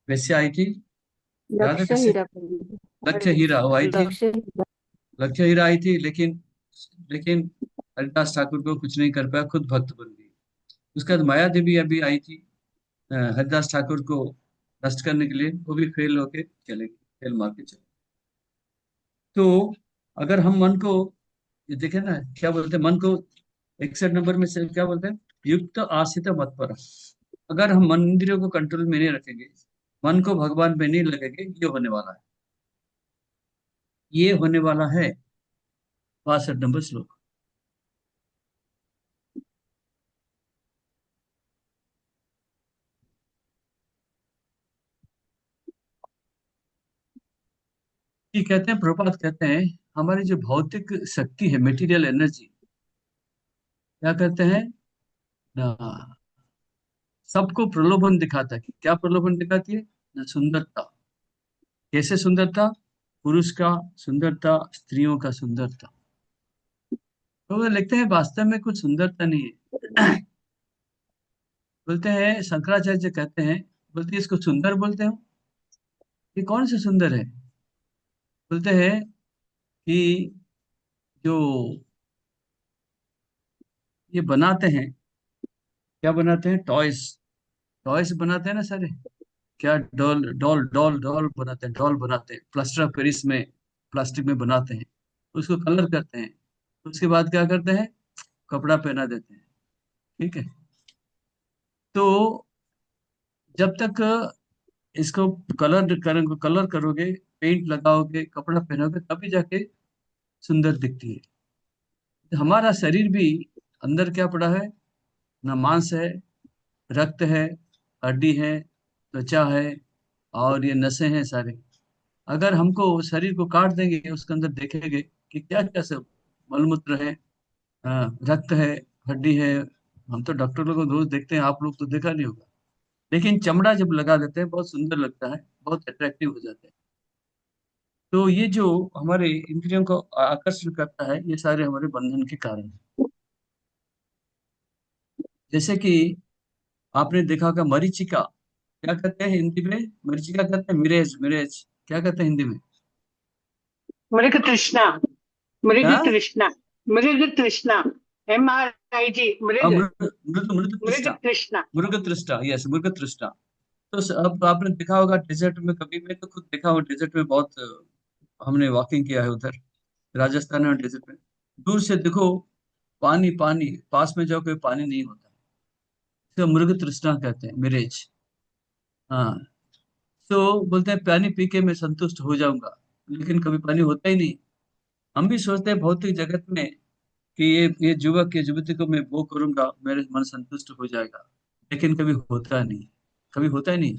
वैसे आई थी, याद है लक्ष्य कैसे? हीरा पंडित। लक्ष्य हीरा वो आई थी। लक्ष्य हीरा। लक्ष्य हीरा आई थी, लेकिन लेकिन हरिदास ठाकुर को कुछ नहीं कर पाया, खुद भक्त बन गई। उसके बाद माया देवी अभी आई थी, हरिदास ठाकुर को नष्ट करने के लिए, वो भी फेल होके चले गए, फेल मार के चले। तो अगर हम मन को, ये देखें ना, क्या बोलते हैं मन को, 61 नंबर में से क्या बोलते हैं? युक्त आसित मत पर। अगर हम मन इंद्रियों को कंट्रोल में नहीं रखेंगे, मन को भगवान में नहीं लगेंगे, ये होने वाला है 62 नंबर श्लोक। ये कहते हैं, प्रभुपाद कहते हैं, हमारी जो भौतिक शक्ति है, मेटीरियल एनर्जी, क्या कहते हैं ना, सबको प्रलोभन दिखाता है। क्या प्रलोभन दिखाती है ना? सुंदरता। कैसे सुंदरता? पुरुष का सुंदरता, स्त्रियों का सुंदरता। तो वो लिखते हैं वास्तव में कुछ सुंदरता नहीं है। बोलते हैं, शंकराचार्य जी कहते हैं, बोलते हैं इसको सुंदर बोलते हो, ये कौन सा सुंदर है? बोलते हैं कि जो ये बनाते हैं, क्या बनाते हैं? टॉयज। टॉयज बनाते हैं ना सारे, क्या डॉल डॉल डॉल डॉल बनाते हैं, डॉल बनाते हैं, प्लास्टर ऑफ पेरिस में, प्लास्टिक में बनाते हैं, उसको कलर करते हैं, उसके बाद क्या करते हैं? कपड़ा पहना देते हैं। ठीक है। तो जब तक इसको कलर करोगे, पेंट लगाओगे, कपड़ा पहनोगे, तभी जाके सुंदर दिखती है। तो हमारा शरीर भी अंदर क्या पड़ा है ना? मांस है, रक्त है, हड्डी है, त्वचा है, और ये नसें हैं सारे। अगर हमको शरीर को काट देंगे, उसके अंदर देखेंगे कि क्या क्या सब मलमूत्र है, रक्त है, हड्डी है। हम तो डॉक्टर लोगों को रोज देखते हैं, आप लोग तो देखा नहीं होगा, लेकिन चमड़ा जब लगा देते हैं बहुत सुंदर लगता है, बहुत अट्रैक्टिव हो जाता है। तो ये जो हमारे इंद्रियों को आकर्षण करता है, ये सारे हमारे बंधन के कारण हैं। जैसे कि आपने देखा होगा मरीचिका, क्या कहते हैं हिंदी में? मरीचिका कहते हैं मिरेज, मिरेज क्या कहते हैं हिंदी में? मृग तृष्णा, मृग क्या? तृष्णा, मृग तृष्णा, MRIG, मृग, मृग, मृग मृग मृग तृष्णा। तृष्णा। मृग तृष्णा, यस, मृग तृष्णा। तो अब आपने देखा होगा डेजर्ट में, कभी मैं तो खुद देखा हूँ डेजर्ट में, बहुत हमने वॉकिंग किया है उधर राजस्थान में, डेजर्ट में। दूर से देखो, पानी पानी, पास में जाओ कोई पानी नहीं होता। इसको मृग तृष्णा कहते हैं, मिरेज। हाँ। तो बोलते हैं पानी पी के मैं संतुष्ट हो जाऊंगा, लेकिन कभी पानी होता ही नहीं। हम भी सोचते हैं भौतिक जगत में कि ये युवक, ये युवती को मैं वो करूंगा, मेरे मन संतुष्ट हो जाएगा, लेकिन कभी होता नहीं, कभी होता ही नहीं।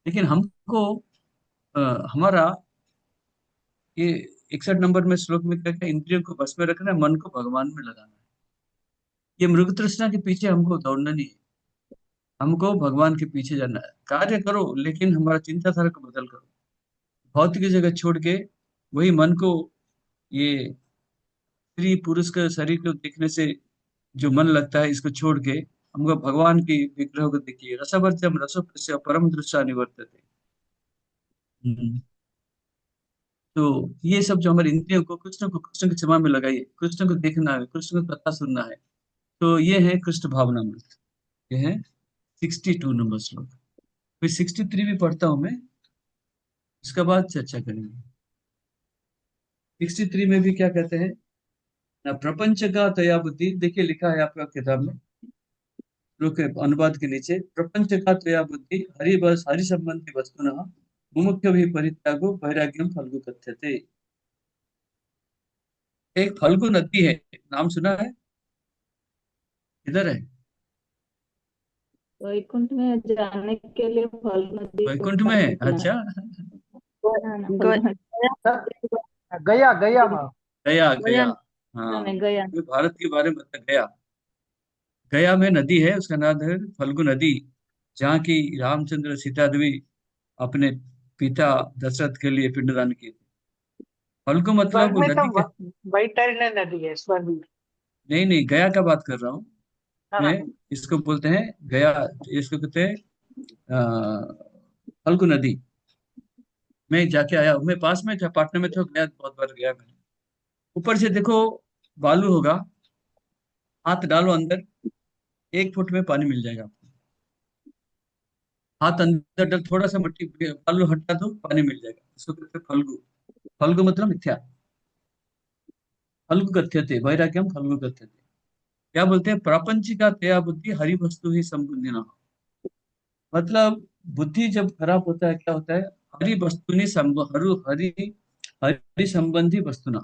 लेकिन हमको अ, हमारा ये 61 नंबर में श्लोक में क्या क्या? इंद्रियों को बस में रखना है, मन को भगवान में लगाना है। ये मृग तृष्णा के पीछे हमको दौड़ना नहीं है, हमको भगवान के पीछे जाना है। कार्य करो, लेकिन हमारा चिंताधारा को बदल करो। भौतिक की जगह छोड़ के, वही मन को, ये स्त्री पुरुष के शरीर को देखने से जो मन लगता है, इसको छोड़ के हमको भगवान की विग्रह को देखिए। रसवर्जम रसोपस्य परम दृष्टा निवर्तते। हम्म। तो ये सब जो हमारे इंद्रियों को कृष्ण की सेवा में लगाइए, कृष्ण को देखना है, कृष्ण को कथा सुनना है। तो ये है कृष्ण भावनामृत। ये है 62 नंबर श्लोक। फिर 63 भी पढ़ता हूं मैं, उसके बाद चर्चा करेंगे। 63 में भी क्या कहते हैं ना? प्रपंच का तया बुद्धि, देखिए लिखा है आपका किताब में, श्लोक के अनुवाद के नीचे, प्रपंच का तया बुद्धि हरि बस हरि संबंधी वस्तु मुमुक्ष भी परित्यागो वैराग्यम फल्गु कथ्यते। एक फल्गु नदी है, नाम सुना है? इधर है, वैकुंठ में जाने के लिए फल नदी को वैकुंठ में पार है, करना अच्छा। है। गया गया हाँ। गया, गया। गया हाँ, में गया। ये भारत के बारे में बता गया। गया में नदी है, उसका नाम है फल्गु नदी, जहाँ की रामचंद्र सीता देवी अपने पिता दशरथ के लिए पिंडदान किए थे। फल्गु मतलब स्वर्ग वो में तो नदी के। वैतरणी नदी है स्वर्ग में। नहीं नहीं, गया का बात कर रहा हूँ मैं। हाँ। इसको बोलते हैं गया, इसको कहते हैं फल्गु नदी। मैं जाके आया हूँ, मैं पास में था, पाटना में था, गया, बहुत बार गया मैंने। ऊपर से देखो, बालू होगा, हाथ डालो अंदर, 1 फुट में पानी मिल जाएगा आपको। हाथ अंदर डाल, थोड़ा सा मिट्टी बालू हटा दो, पानी मिल जाएगा। इसको कहते हैं फल्गु। फल्गु मतलब मिथ्या। फल्गु कथ्यते वैराग्यम फल्गु कथ्यते। क्या बोलते हैं? प्रापंचिका तया बुद्धि हरि वस्तु ही संबंधिना। मतलब बुद्धि जब खराब होता है, क्या होता है? हरि वस्तुनि हरि हरि संबंधी वस्तुना।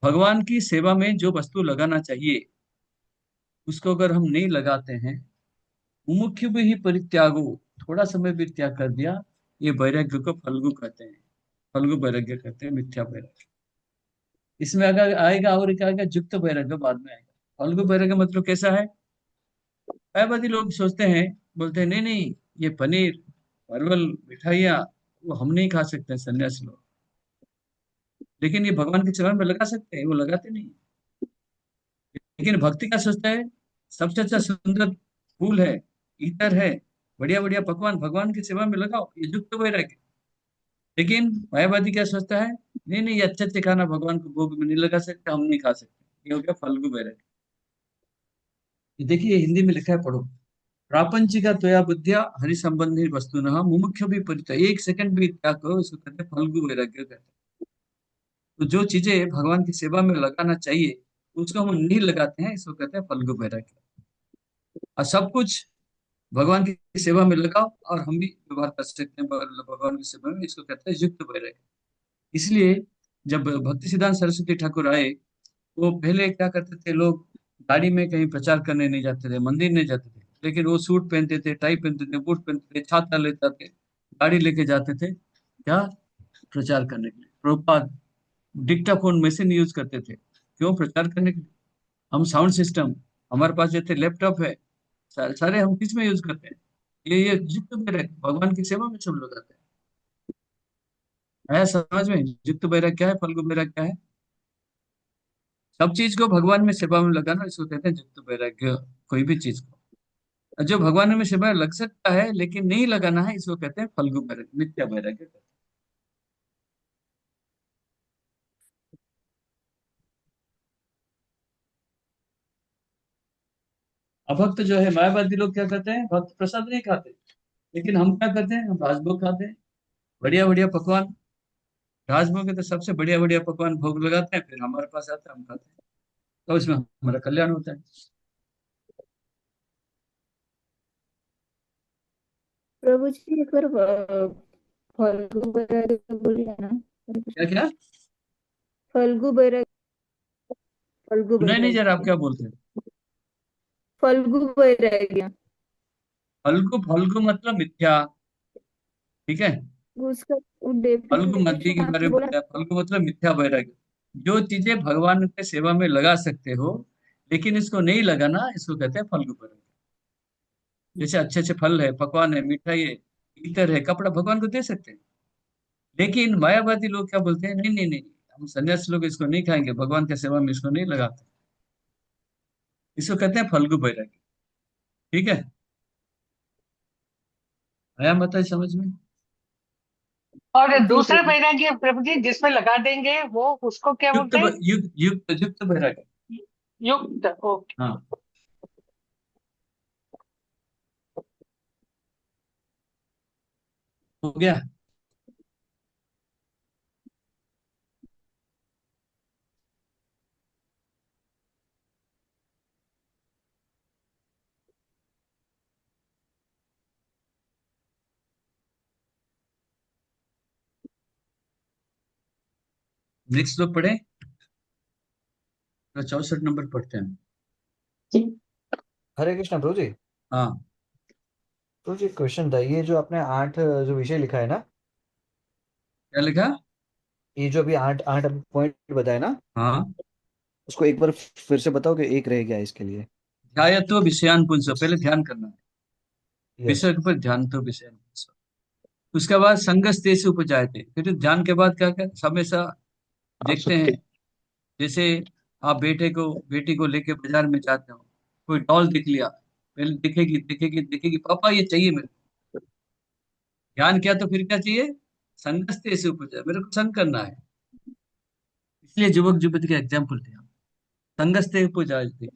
भगवान की सेवा में जो वस्तु लगाना चाहिए, उसको अगर हम नहीं लगाते हैं, मुमुक्षु भी ही परित्यागो, थोड़ा समय भी त्याग कर दिया, ये वैराग्य को फल्गु कहते हैं। फल्गु वैराग्य कहते हैं, मिथ्या वैराग्य। इसमें अगर आएगा और क्या आएगा? युक्त वैराग्य बाद में आएगा। फल्गु वैराग्य मतलब कैसा है? मायावादी लोग सोचते हैं, बोलते हैं नहीं नहीं, ये पनीर, परवल, मिठाइयाँ, वो हम नहीं खा सकते, सन्यासी लोग। लेकिन ये भगवान के चरण में लगा सकते हैं, वो लगाते नहीं। लेकिन भक्ति का सोचता है, सबसे अच्छा सुंदर फूल है, इतर है, बढ़िया बढ़िया पकवान भगवान की सेवा में लगाओ, ये युक्त वैराग्य। लेकिन मायावादी क्या सोचता है? नहीं नहीं, ये अच्छे अच्छे खाना भगवान को भोग में नहीं लगा सकते, हम नहीं खा सकते, ये हो गया फल्गु वैराग्य। ये देखिए, हिंदी में लिखा है, पढ़ो। प्रापंचिका त्वया बुद्धिया हरि संबंधी वस्तु न मुमुक्षु भी परित्याग, 1 सेकंड भी त्याग करो, इसको कहते हैं फल्गु वैराग्य कहते हैं। तो जो चीजें भगवान की सेवा में लगाना चाहिए, उसको हम नहीं लगाते हैं, इसको कहते हैं फल्गु वैराग्य। और सब कुछ भगवान की सेवा में लगाओ, और हम भी व्यवहार कर सकते हैं भगवान की सेवा में, इसको कहते हैं युक्त वैराग्य। इसलिए जब भक्ति सिद्धांत सरस्वती ठाकुर आए, वो पहले क्या करते थे लोग? गाड़ी में कहीं प्रचार करने नहीं जाते थे, मंदिर नहीं जाते थे, लेकिन वो सूट पहनते थे, टाई पहनते थे, बूट पहनते थे, छाता लेते थे, गाड़ी लेके जाते थे, क्या? प्रचार करने के लिए। प्रभुपाद डिक्टाफोन मशीन यूज करते थे, क्यों? प्रचार करने के लिए। हम साउंड सिस्टम, हमारे पास जैसे लैपटॉप है, सारे हम किस में यूज करते हैं? ये युक्त वैराग्य, भगवान की सेवा में सब लोग आते हैं। आया समझ में? युक्त वैराग्य क्या है, फल्गु वैराग्य क्या है? सब चीज को भगवान में सेवा में लगाना, इसको कहते हैं युक्त वैराग्य। कोई भी चीज को जो भगवान में सेवा लग सकता है लेकिन नहीं लगाना है, इसको कहते हैं फल्गु वैराग्य, मिथ्या वैराग्य कहते हैं। अभक्त जो है, मायावादी लोग क्या करते हैं? भक्त प्रसाद नहीं खाते, लेकिन हम क्या करते हैं? हम राजभोग खाते हैं, बढ़िया बढ़िया पकवान। राजभोग के तो सबसे बढ़िया बढ़िया पकवान भोग लगाते हैं, फिर हमारे पास आता है, हम खाते हैं, तो इसमें हमारा कल्याण होता है। प्रभु जी एक बार फल्गु बैरागी बोलिए ना। क्या क्या? फल्गु बैरागी। फल्गु नहीं नहीं, जरा आप बैरागी। क्या बोलते हैं? फल्गु बैरागी। फल्गु, फल्गु मतलब मिथ्या। ठीक है। उसका फल्गु नदी के डेफिनेशन बारे आपने में बोला। बताया, फल्गु मतलब मिथ्या वैराग्य। जो चीजें भगवान के सेवा में लगा सकते हो, लेकिन इसको नहीं लगाना, इसको कहते हैं फल्गु वैराग्य। जैसे अच्छे अच्छे फल है, पकवान है, मिठाई है, इतर है, कपड़ा भगवान को दे सकते हैं। लेकिन मायावादी लोग क्या बोलते हैं? नहीं नहीं नहीं, हम सन्यासी लोग इसको नहीं खाएंगे, भगवान के सेवा में इसको नहीं लगाते, इसको कहते हैं फल्गु वैराग्य। ठीक है। आया मतलब समझ में? और जी दूसरा प्रभु। वैराग्य प्रभु जी जिसमें लगा देंगे वो उसको क्या युक्त बोलते हैं? युक्त युक्त युक्त वैराग्य। युक्त। ओके। हाँ, हो गया। नेक्स्ट लोग पढ़े, तो 64 नंबर पढ़ते हैं। हरे कृष्णा प्रभु जी। हाँ, प्रभु जी क्वेश्चन था, ये जो आपने 8 जो विषय लिखा है ना, क्या लिखा? ये जो अभी 8 8 पॉइंट बताए ना, हाँ, उसको एक बार फिर से बताओ कि एक रह गया इसके लिए। ध्यायत्व विषयान पुंसो, पहले ध्यान करना है, यस विषय के ऊपर ध्यान तो विषयान पुंसो। उसके बाद संगस्तेषु उपजायते, फिर ध्यान के बाद क्या क्या हमेशा देखते हैं, जैसे आप बेटी को लेके बाजार में जाते हो, कोई डॉल दिख लिया, पहले दिखेगी दिखेगी दिखेगी, पापा ये चाहिए मेरे को। ध्यान किया तो फिर क्या चाहिए, संगस्तेषु उपजायते, मेरे को संग करना है। इसलिए युवक युवती का एग्जाम्पल दिया, संगस्ते उपजायते।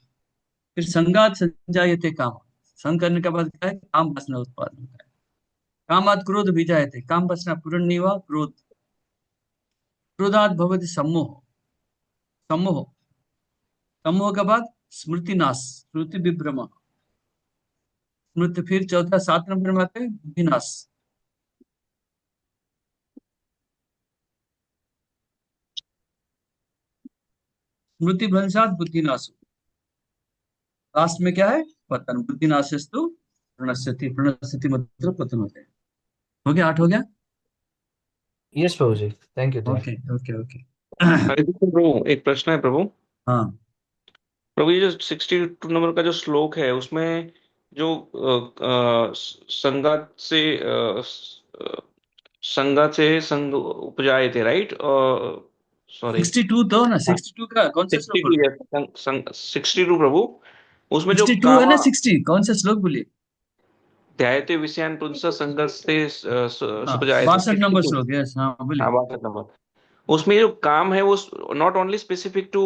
फिर संगात संजायते काम, संग करने के बाद क्या है, काम वासना उत्पादन होता है। कामात क्रोध विजायते, काम वासना पूर्ण नहीं हुआ, क्रोध। क्रोधात भवति सम्मोह, सम्मोह। सम्मोह के बाद स्मृति नाश, स्मृति विभ्रम, स्मृति। फिर चौथा 7 नंबर में आते हैं बुद्धि नाश। स्मृति भ्रंशात बुद्धि नाश। लास्ट में क्या है, पतन। बुद्धि नाशस्तु प्रणश्यति, प्रणश्यति मतलब पतन होता है। हो गया, 8 हो गया। Yes Prabhu ji, thank you okay okay okay. Hare Krishna Prabhu, एक प्रश्न है प्रभु। हाँ, प्रभु ये जो 62 नंबर का जो श्लोक है उसमें जो संगात से संगात से संग उपजाए थे, राइट? सॉरी, 62 तो ना, 62 का कौन सा श्लोक बोल रहे 62, 62 प्रभु। उसमें जो 62 है ना, 60 कौन सा श्लोक बोलिए। ध्यायते विषयान पुंसः संगत से हाँ, सुपजायते, 62 नंबर 62। श्लोक, यस, हाँ बोलिए। हाँ, 62 नंबर। उसमें जो काम है वो नॉट ओनली स्पेसिफिक टू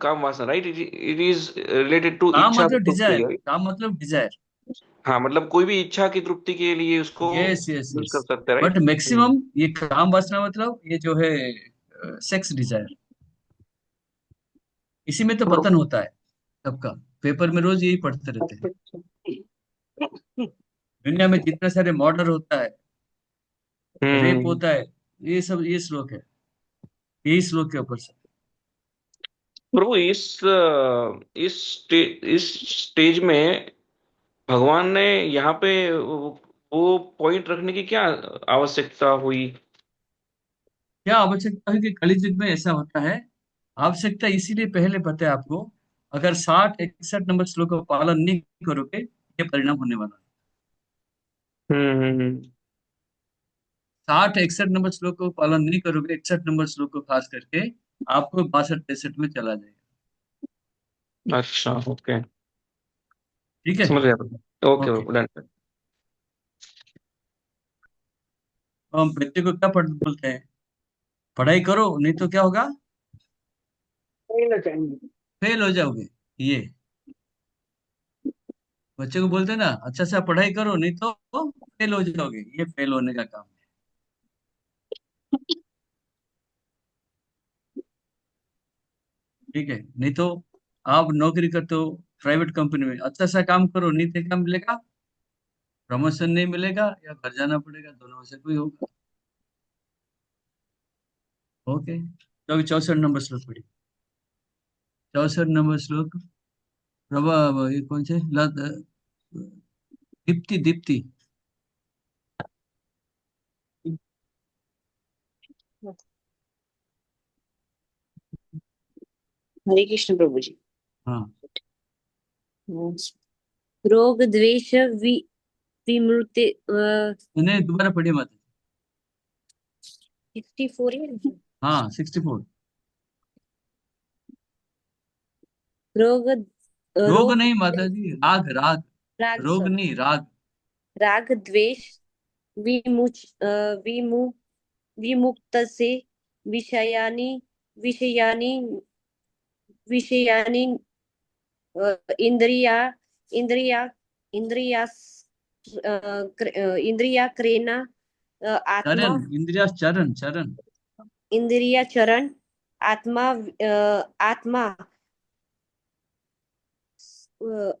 काम वासना, right? It is related to काम इच्छा मतलब तृप्ति, डिजायर, right? काम मतलब डिजायर। हाँ, मतलब कोई भी इच्छा की तृप्ति के लिए उसको यस यस यूज यस। कर सकते हैं, बट राइट? मैक्सिमम ये काम वासना मतलब ये जो है सेक्स डिजायर, इसी में तो पतन होता है सबका। पेपर में रोज यही पढ़ते रहते हैं। दुनिया में जितने सारे मर्डर होता है, रेप हम्म। होता है, ये सब ये श्लोक है, यही श्लोक के ऊपर से। प्रभु इस स्टेज में भगवान ने यहाँ पे वो पॉइंट रखने की क्या आवश्यकता हुई? क्या आवश्यकता है कि कलयुग में ऐसा होता है। आवश्यकता इसीलिए पहले पता है आपको, अगर 60 61 नंबर श्लोक का पालन नहीं करोगे ये परिणाम होने वाला है। हम्म। 60 61 नंबर श्लोक को पालन नहीं करोगे, 61 नंबर श्लोक को खास करके, आपको 62 63 में चला जाएगा। अच्छा, ओके, ठीक है। समझ गया Prabhu. Okay okay. Prabhu, done. तो हम बच्चे को क्या बोलते हैं, पढ़ाई करो नहीं तो क्या होगा, फेल हो जाओगे। ये बच्चे को बोलते हैं ना, अच्छा से आप पढ़ाई करो नहीं तो फेल हो जाओगे, ये फेल होने का काम है। ठीक है, नहीं तो आप नौकरी करते हो प्राइवेट कंपनी में, अच्छा सा काम करो नहीं तो क्या मिलेगा, प्रमोशन नहीं मिलेगा या घर जाना पड़ेगा, दोनों में से कोई होगा। ओके, तो अभी 64 नंबर श्लोक पढ़िए। 64 नंबर श्लोक, प्रभा ये कौन से दीप्ति दीप्ति। हरे कृष्ण प्रभु जी। हाँ, रोग द्वेष विमृति नहीं दोबारा पढ़िए मत। 64 है। हाँ 64। रोग रोग रोग नहीं माता जी, राग राग, राग रोग सॉरी नहीं, राग। राग द्वेष विमुच विमु विमुक्त से विषयानि विषयानि विषयानि इंद्रिया इंद्रिया इंद्रिया इंद्रिया क्रेना आत्मा चरण, इंद्रिया चरण चरण। इंद्रिया चरण आत्मा आत्मा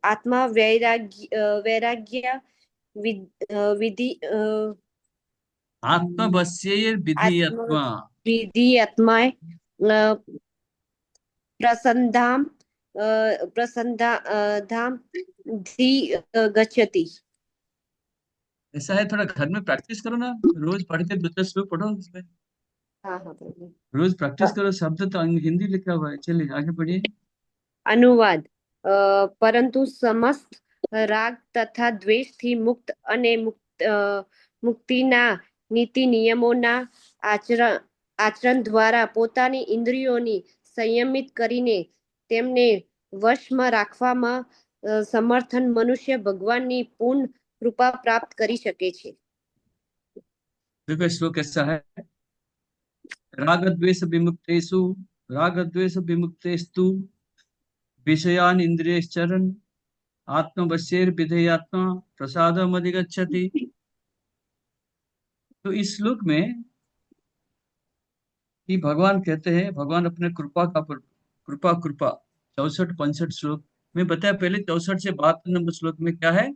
आत्मा वैराग्य विधि आत्मवश्य आत्मा विधेयत्वा। विधि आत्मा प्रसन्धाम प्रसन्धा धाम धी गच्छति। ऐसा है, थोड़ा घर में प्रैक्टिस करो ना, रोज पढ़ के 2 3 श्लोक पढ़ो उसमें, हाँ हाँ प्रभु। रोज प्रैक्टिस करो। शब्द तो हिंदी लिखा हुआ है। चलिए आगे पढ़िए। अनुवाद। પરંતુ સમસ્ત રાગ તથા દ્વેષથી મુક્ત અને મુક્તિના નીતિ નિયમોના આચરણ દ્વારા પોતાની ઇન્દ્રિયોની સંયમિત કરીને તેમને વશમાં રાખવામાં સમર્થન મનુષ્ય ભગવાનની પૂર્ણ કૃપા પ્રાપ્ત કરી શકે છે. देखो श्लोक कैसा है, राग द्वेष विमुक्तेस्तु विषयान इंद्रियश्चरन् आत्मवश्येर विधेयात्मा प्रसादम अधिगच्छति. तो इस श्लोक में कि भगवान कहते हैं, भगवान अपने कृपा 64-65 श्लोक में बताया. पहले 64 से 72 नंबर श्लोक में क्या है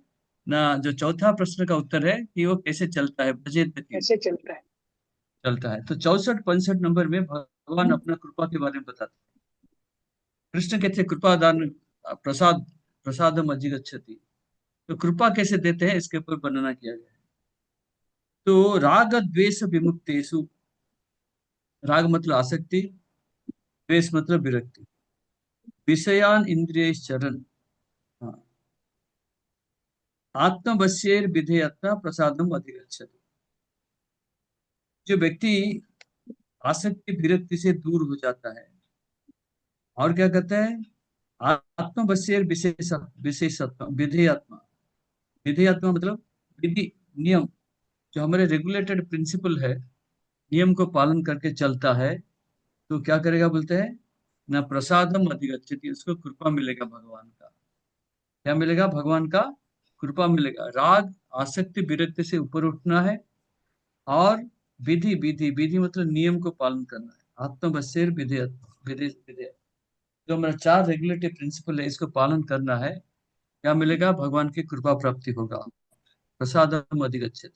ना, जो चौथा प्रश्न का उत्तर है कि वो कैसे चलता है, कैसे चलता है. तो 64-65 नंबर में भगवान अपना कृपा के बारे में बताते हैं. कृष्ण कहते हैं कृपा दान प्रसादम अधिगच्छति. तो कृपा कैसे देते हैं इसके ऊपर वर्णना किया गया है. तो राग द्वेष विमुक्तेषु, राग मतलब आसक्ति, द्वेष मतलब विरक्ति, विषयान इंद्रियश्चरन्, आत्मवश्येर विधेयत्वा प्रसादम अधिगच्छति. जो व्यक्ति आसक्ति विरक्ति से दूर हो जाता है और क्या कहता है, आत्मवश्येर विशेषत्व विधेयत्मा. विधेयत्मा मतलब विधि नियम, जो हमारे रेगुलेटेड प्रिंसिपल है, नियम को पालन करके चलता है, तो क्या करेगा बोलते हैं ना, प्रसादम अधिगच्छति, उसको कृपा मिलेगा भगवान का. क्या मिलेगा, भगवान का कृपा मिलेगा. राग आसक्ति विरक्ति से ऊपर उठना है और विधि मतलब नियम को पालन करना है. आत्मवश्येर विधेय, जो हमारा 4 रेगुलेटिव प्रिंसिपल है, इसको पालन करना है. क्या मिलेगा, भगवान की कृपा प्राप्ति होगा. प्रसादम अधिगच्छति.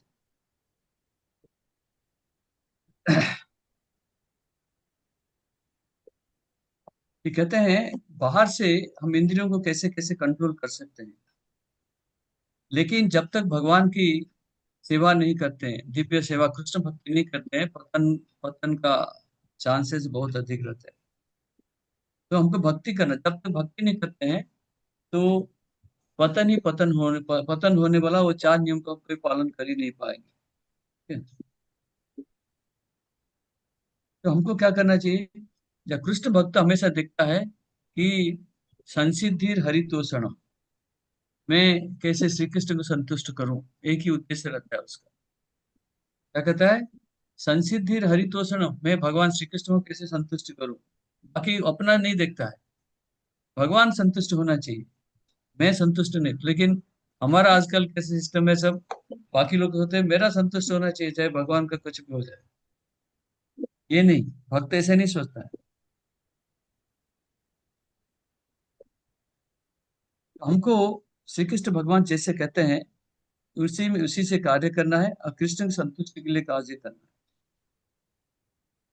ये कहते हैं बाहर से हम इंद्रियों को कैसे कैसे कंट्रोल कर सकते हैं, लेकिन जब तक भगवान की सेवा नहीं करते हैं, दिव्य सेवा कृष्ण भक्ति नहीं करते हैं, पतन का चांसेस बहुत अधिक रहते हैं. तो हमको भक्ति करना, जब तक भक्ति नहीं करते हैं तो पतन होने वाला वो 4 नियम का कोई पालन कर ही नहीं पाएंगे. ठीक है? तो हमको क्या करना चाहिए, जब कृष्ण भक्त हमेशा देखता है कि संसिद्धिर हरितोषण, मैं कैसे श्री कृष्ण को संतुष्ट करूं, एक ही उद्देश्य रहता है उसका. क्या कहता है, संसिद्धिर हरितोषण, मैं भगवान श्री कृष्ण को कैसे संतुष्ट करूं. बाकी अपना नहीं देखता है, भगवान संतुष्ट होना चाहिए, मैं संतुष्ट नहीं. लेकिन हमारा आजकल कैसे सिस्टम है, सब बाकी लोग होते हैं मेरा संतुष्ट होना चाहिए चाहे भगवान का कुछ भी हो जाए. ये नहीं, भक्त ऐसे नहीं सोचता है. हमको श्री कृष्ण भगवान जैसे कहते हैं उसी से कार्य करना है और कृष्ण की संतुष्टि के लिए कार्य करना है.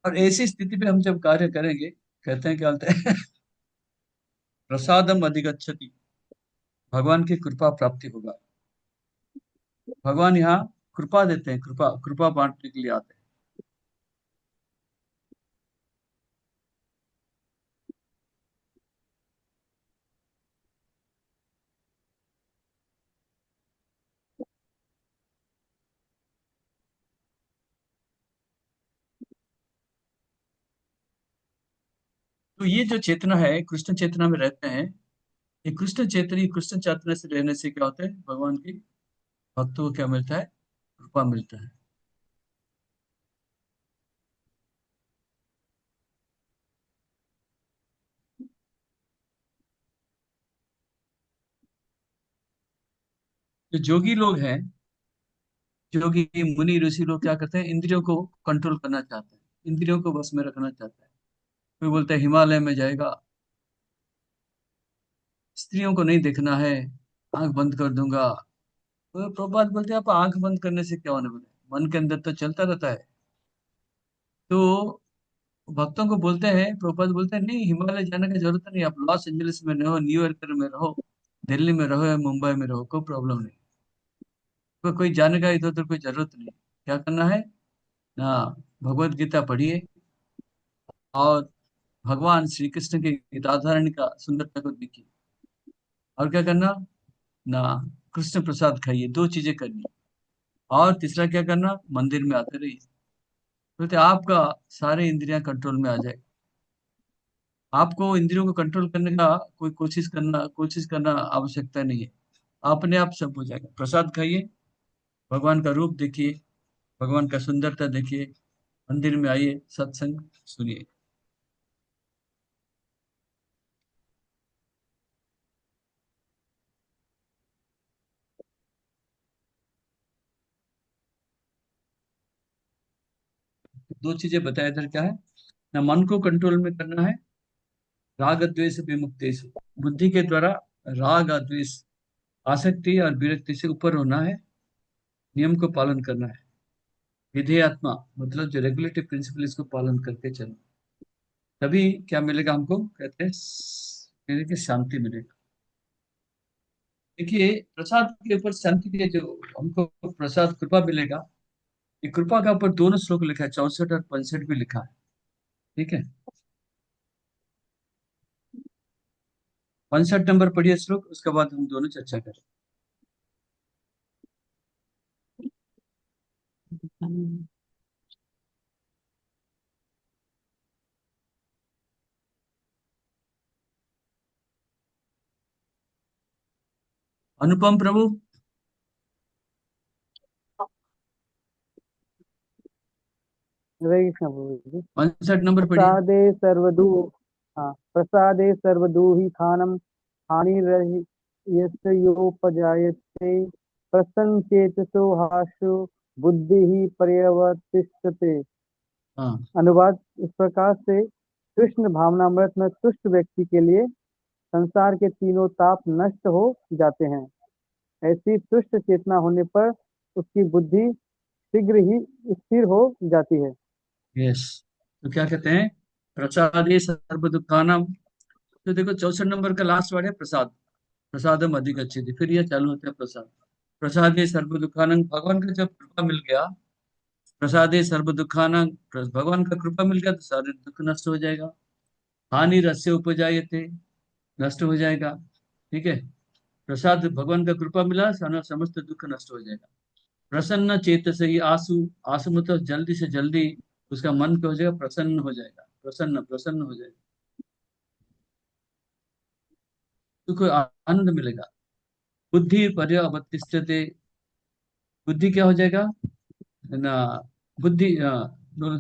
और ऐसी स्थिति में हम जब कार्य करेंगे, कहते हैं क्या बोलते हैं प्रसादम अधिगच्छति, भगवान की कृपा प्राप्ति होगा. भगवान यहाँ कृपा देते हैं, कृपा बांटने के लिए आते हैं. तो ये जो चेतना है, कृष्ण चेतना में रहते हैं, ये कृष्ण चेतना से रहने से क्या होता है, भगवान की भक्तों को क्या मिलता है, कृपा मिलता है. जो जोगी लोग हैं, जोगी मुनि ऋषि लोग क्या करते हैं, इंद्रियों को कंट्रोल करना चाहते हैं, इंद्रियों को बस में रखना चाहते हैं. कोई बोलता है हिमालय में जाएगा, स्त्रियों को नहीं देखना है, आंख बंद कर दूंगा. तो प्रभुपाद बोलते हैं आप आंख बंद करने से क्या होने वाला है, मन के अंदर तो चलता रहता है. तो भक्तों को बोलते हैं, प्रभुपाद बोलते हैं नहीं, हिमालय जाने की जरूरत नहीं, आप लॉस एंजलिस में रहो, न्यूयॉर्क में रहो, दिल्ली में रहो या मुंबई में रहो, कोई प्रॉब्लम नहीं. कोई जाने का इधर उधर कोई जरूरत नहीं. क्या करना है ना, भगवत गीता पढ़िए और भगवान श्री कृष्ण की गीताधारण का सुंदरता को देखिए. और क्या करना ना, कृष्ण प्रसाद खाइए, दो चीजें करनी। और तीसरा क्या करना, मंदिर में आते रहिए। बोलते आपका सारे इंद्रियां कंट्रोल में आ जाएगी। आपको इंद्रियों को कंट्रोल करने का कोई कोशिश करना आवश्यकता नहीं है, अपने आप सब हो जाएगा। प्रसाद खाइए, भगवान का रूप देखिए, भगवान का सुंदरता देखिए, मंदिर में आइए, सत्संग सुनिए। दो चीजें बताया इधर क्या है ना, मन को कंट्रोल में करना है, राग द्वेष विमुक्तेषु, बुद्धि के द्वारा राग और द्वेष, आसक्ति और विरक्ति से ऊपर होना है, नियम को पालन करना है, विधेयात्मा मतलब जो रेगुलेटिव प्रिंसिपल, इसको पालन करके चलना, तभी क्या मिलेगा हमको, कहते हैं कि शांति मिलेगा। देखिए प्रसाद के ऊपर शांति के जो हमको प्रसाद कृपा मिलेगा, ये कृपा का ऊपर दोनों श्लोक लिखा है, 64 और 65 भी लिखा है। ठीक है, 65 नंबर पढ़िए श्लोक, उसके बाद हम दोनों चर्चा करें। अनुपम प्रभु, हरे कृष्ण प्रभु जी। 65 नंबर पढ़िए। प्रसादे सर्वदु हाँ, प्रसादे सर्वदुहि खानम हानिर्यस्योपजायते प्रसन्न चेतसो हासु बुद्धि पर्यवतिष्ठते। हाँ, अनुवाद इस प्रकार से, कृष्ण भावनामृत में तुष्ट व्यक्ति के लिए संसार के तीनों ताप नष्ट हो जाते हैं। ऐसी तुष्ट चेतना होने पर उसकी बुद्धि शीघ्र ही स्थिर हो जाती है। यस, तो क्या कहते हैं, प्रसादे सर्व दुखानाम। तो देखो 64 नंबर का लास्ट वर्ड है प्रसाद, प्रसादम अधिगच्छति, फिर ये चालू होता है प्रसाद, प्रसादे सर्व दुखानंग, भगवान का जब कृपा मिल गया, प्रसादे सर्व दुखानंग, भगवान का कृपा मिल गया तो सारे दुख नष्ट हो जाएगा। हानि रस्य उपजायते, नष्ट हो जाएगा। ठीक है, प्रसाद भगवान का कृपा मिला, समस्त दुख नष्ट हो जाएगा। प्रसन्न चेत से ही आंसू, आंसू मतलब जल्दी से जल्दी उसका मन क्या हो जाएगा, प्रसन्न हो जाएगा, प्रसन्न प्रसन्न हो जाएगा, दुख आनंद मिलेगा। बुद्धि पर्यवतिष्ठते, बुद्धि क्या हो जाएगा ना, बुद्धि दोनों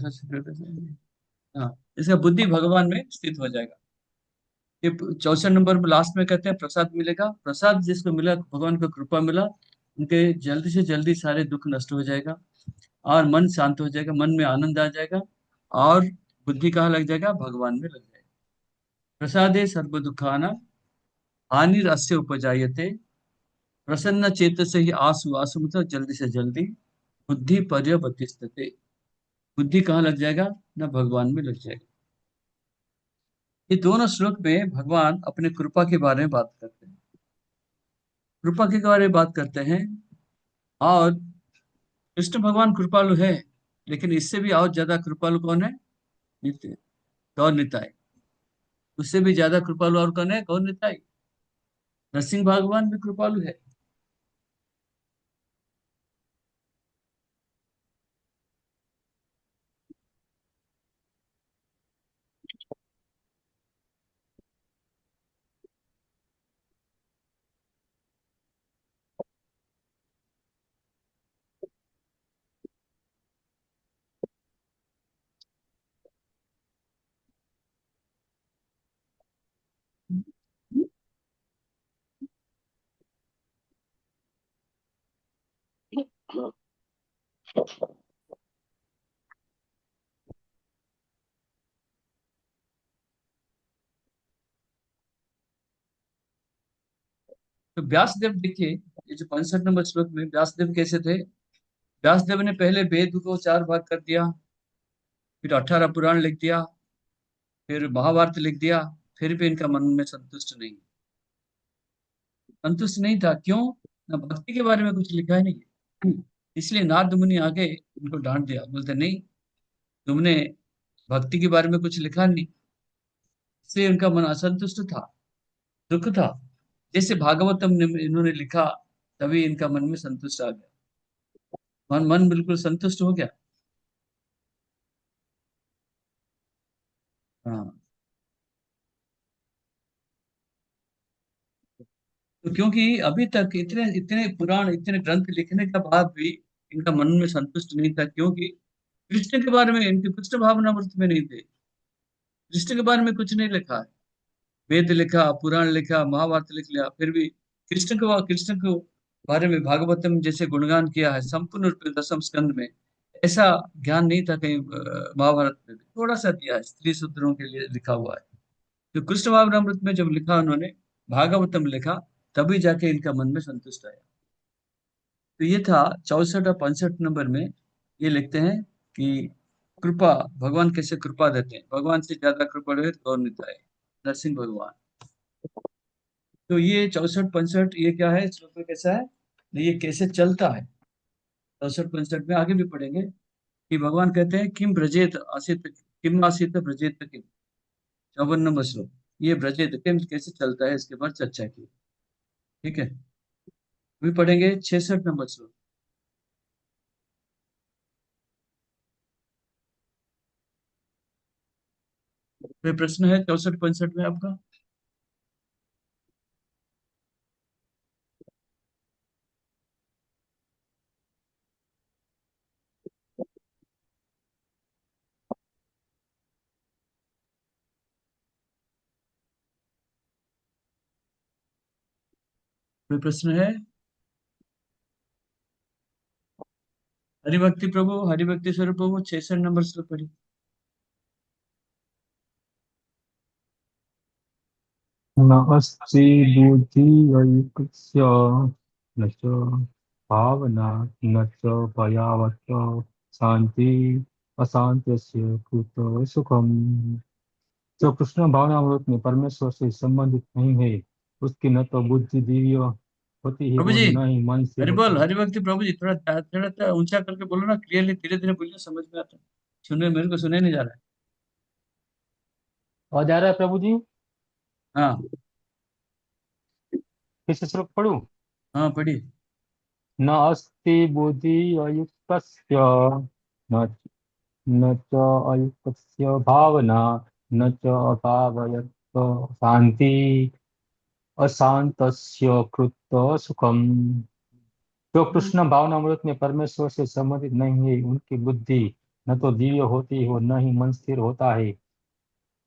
हाँ, इसका बुद्धि भगवान में स्थित हो जाएगा। ये 64 नंबर में लास्ट में कहते हैं प्रसाद मिलेगा, प्रसाद जिसको मिला, भगवान को कृपा मिला, उनके जल्दी से जल्दी सारे दुख नष्ट हो जाएगा और मन शांत हो जाएगा, मन में आनंद आ जाएगा और बुद्धि कहाँ लग जाएगा, भगवान में लग जाएगा। प्रसादे सर्व दुखाना हानिरस्य उपजायते प्रसन्न चेत से ही आसु, आसु मतलब जल्दी से जल्दी, बुद्धि पर्यवतिष्ठते, बुद्धि कहाँ लग जाएगा ना, भगवान में लग जाएगा। ये दोनों श्लोक में भगवान अपने कृपा के बारे में बात करते हैं, कृपा के बारे में बात करते हैं। और कृष्ण भगवान कृपालु है, लेकिन इससे भी और ज्यादा कृपालु कौन है, नित्य गौर निताई। उससे भी ज्यादा कृपालु और कौन है, गौर निताई। नरसिंह भगवान भी कृपालु है। तो व्यासदेव देखिए, ये जो 65 नंबर श्लोक में व्यासदेव कैसे थे, व्यासदेव ने पहले वेद को 4 भाग कर दिया, फिर 18 पुराण लिख दिया, फिर महाभारत लिख दिया, फिर भी इनका मन में संतुष्ट नहीं था। क्यों ना, भक्ति के बारे में कुछ लिखा ही नहीं है। इसलिए नारद मुनि आगे उनको डांट दिया, बोलते नहीं, तुमने भक्ति के बारे में कुछ लिखा नहीं। इसलिए उनका मन असंतुष्ट था, दुख था। जैसे भागवतम इन्होंने लिखा, तभी इनका मन में संतुष्ट आ गया, मन मन बिल्कुल संतुष्ट हो गया। हाँ, तो क्योंकि अभी तक इतने इतने पुराण, इतने ग्रंथ लिखने के बाद भी इनका मन में संतुष्ट नहीं था, क्योंकि कृष्ण के बारे में इनकी कृष्ण भावना अमृत में नहीं थे। कृष्ण के बारे में कुछ नहीं लिखा है। वेद लिखा, पुराण लिखा, महाभारत लिख लिया, फिर भी कृष्ण को बारे में भागवतम जैसे गुणगान किया है संपूर्ण रूप में दसम स्कंद में, ऐसा ज्ञान नहीं था कहीं महाभारत में भी थोड़ा सा दिया है, स्त्री सूत्रों के लिए लिखा हुआ है। तो कृष्ण भावनामृत में जब लिखा उन्होंने, भागवतम लिखा, तभी जाके इनका मन में संतुष्ट आया। तो ये था 64 और 65 नंबर में। ये लिखते हैं कि कृपा, भगवान कैसे कृपा देते हैं, भगवान से ज्यादा कृपा रहे तो और मिलता है, नरसिंह भगवान। तो ये 64 65 ये क्या है, श्लोक में कैसा है, ये कैसे चलता है। 64 65 में आगे भी पढ़ेंगे कि भगवान कहते हैं किम ब्रजेत आसित, किम आसित ब्रजेत किम। 54 नंबर श्लोक, ये ब्रजेत किम कैसे चलता है, इसके बाद चर्चा की। ठीक है, अभी पढ़ेंगे 66 नंबर श्लोक। कोई प्रश्न है 64 65 में आपका? कोई प्रश्न है? हरिभक्ति प्रभु, हरिभक्ति स्वरूप प्रभु, 66 नंबर श्लोक पढ़िए। नास्ति बुद्धिर्युक्तस्य न च भावना न च भयावत् शांति अशांतस्य कुतो सुखम। जो कृष्ण भावनामृत में परमेश्वर से संबंधित नहीं है, उसकी न तो बुद्धि दिव्य होती है प्रभु और जी, न ही मन स्थिर हरि होता बोल, है। हरिभक्ति प्रभु जी, थोड़ा ऊंचा करके बोलो ना, क्लियरली धीरे धीरे बोलिए, समझ में आता है। सुने, मेरे को सुने नहीं जा रहा है। और जा रहा है प्रभु जी? हाँ किस श्लोक पढ़ूं? हाँ, पढ़िए। न अस्ति बुद्धि अयुक्तस्य न न च अयुक्तस्य भावना न च अभावयत् शांति अशांतस्य कृत सुखम। जो कृष्ण भावनामृत में परमेश्वर से संबंधित नहीं है, उनकी बुद्धि न तो दिव्य होती है और न ही मन स्थिर होता है।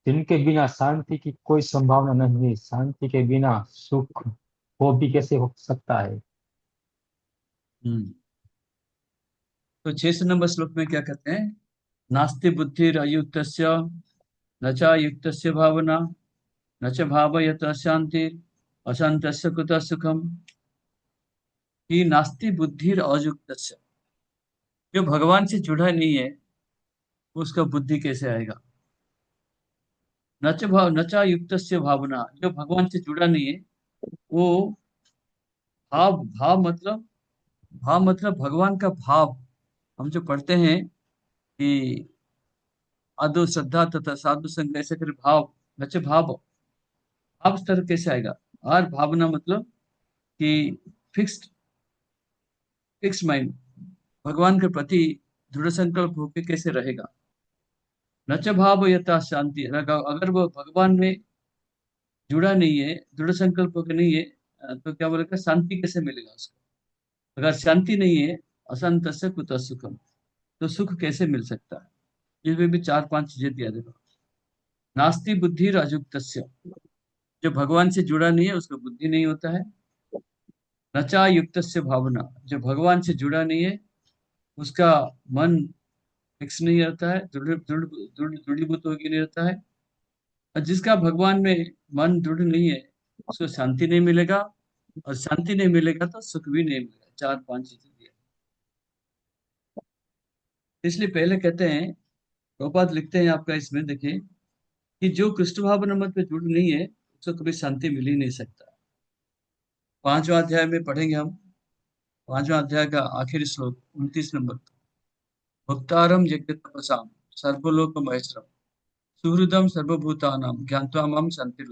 जिनके बिना शांति की कोई संभावना नहीं है, शांति के बिना सुख वो भी कैसे हो सकता है। हम्म। तो 6 नंबर श्लोक में क्या कहते हैं, नास्ति बुद्धिर अयुक्तस्य न च युक्तस्य भावना न च भावयत अशांति अशांतस्य कुतः सुखम। कि नास्ति बुद्धिर अयुक्तस्य, जो भगवान से जुड़ा नहीं है उसका बुद्धि कैसे आएगा। न च युक्तस्य भावना, जो भगवान से जुड़ा नहीं है वो भाव, भाव मतलब भगवान का भाव। हम जो पढ़ते हैं कि आदो श्रद्धा तथा साधु संग ऐसे कर भाव, नच भाव, भाव स्तर कैसे आएगा। और भावना मतलब कि फिक्स्ड फिक्स माइंड, भगवान के प्रति दृढ़ संकल्प होकर कैसे रहेगा। नच भाव यथा शांति, अगर वो भगवान में जुड़ा नहीं है, दृढ़ संकल्प होकर नहीं है, तो क्या बोलेगा, शांति कैसे मिलेगा उसको। अगर शांति नहीं है, अशांत से कुतः सुखम, तो सुख कैसे मिल सकता है। इसमें भी 4 5 चीजें दिया। देखो, नास्ति बुद्धि अयुक्तस्य, जो भगवान से जुड़ा नहीं है उसका बुद्धि नहीं होता है। नचा युक्तस्य भावना, जो भगवान से जुड़ा नहीं है उसका मन फिक्स नहीं रहता है, दृढ़ीभूत होकर नहीं रहता है। और जिसका भगवान में मन दृढ़ नहीं है उसको शांति नहीं मिलेगा, और शांति नहीं मिलेगा तो सुख भी नहीं मिलेगा। 4 5 चीजें दिया। इसलिए पहले कहते हैं, प्रभुपाद लिखते हैं आपका इसमें देखिए, कि जो कृष्ण भावना मत पे जुड़ नहीं है उसको कभी शांति मिल ही नहीं सकता। 5वां अध्याय में पढ़ेंगे हम, 5वां अध्याय का आखिरी श्लोक 29 नंबर। भक्तारम यज्ञ तपसाम सर्वलोक महेश्वरम सुहृदम सर्वभूतानाम ज्ञात्वा मम शांति।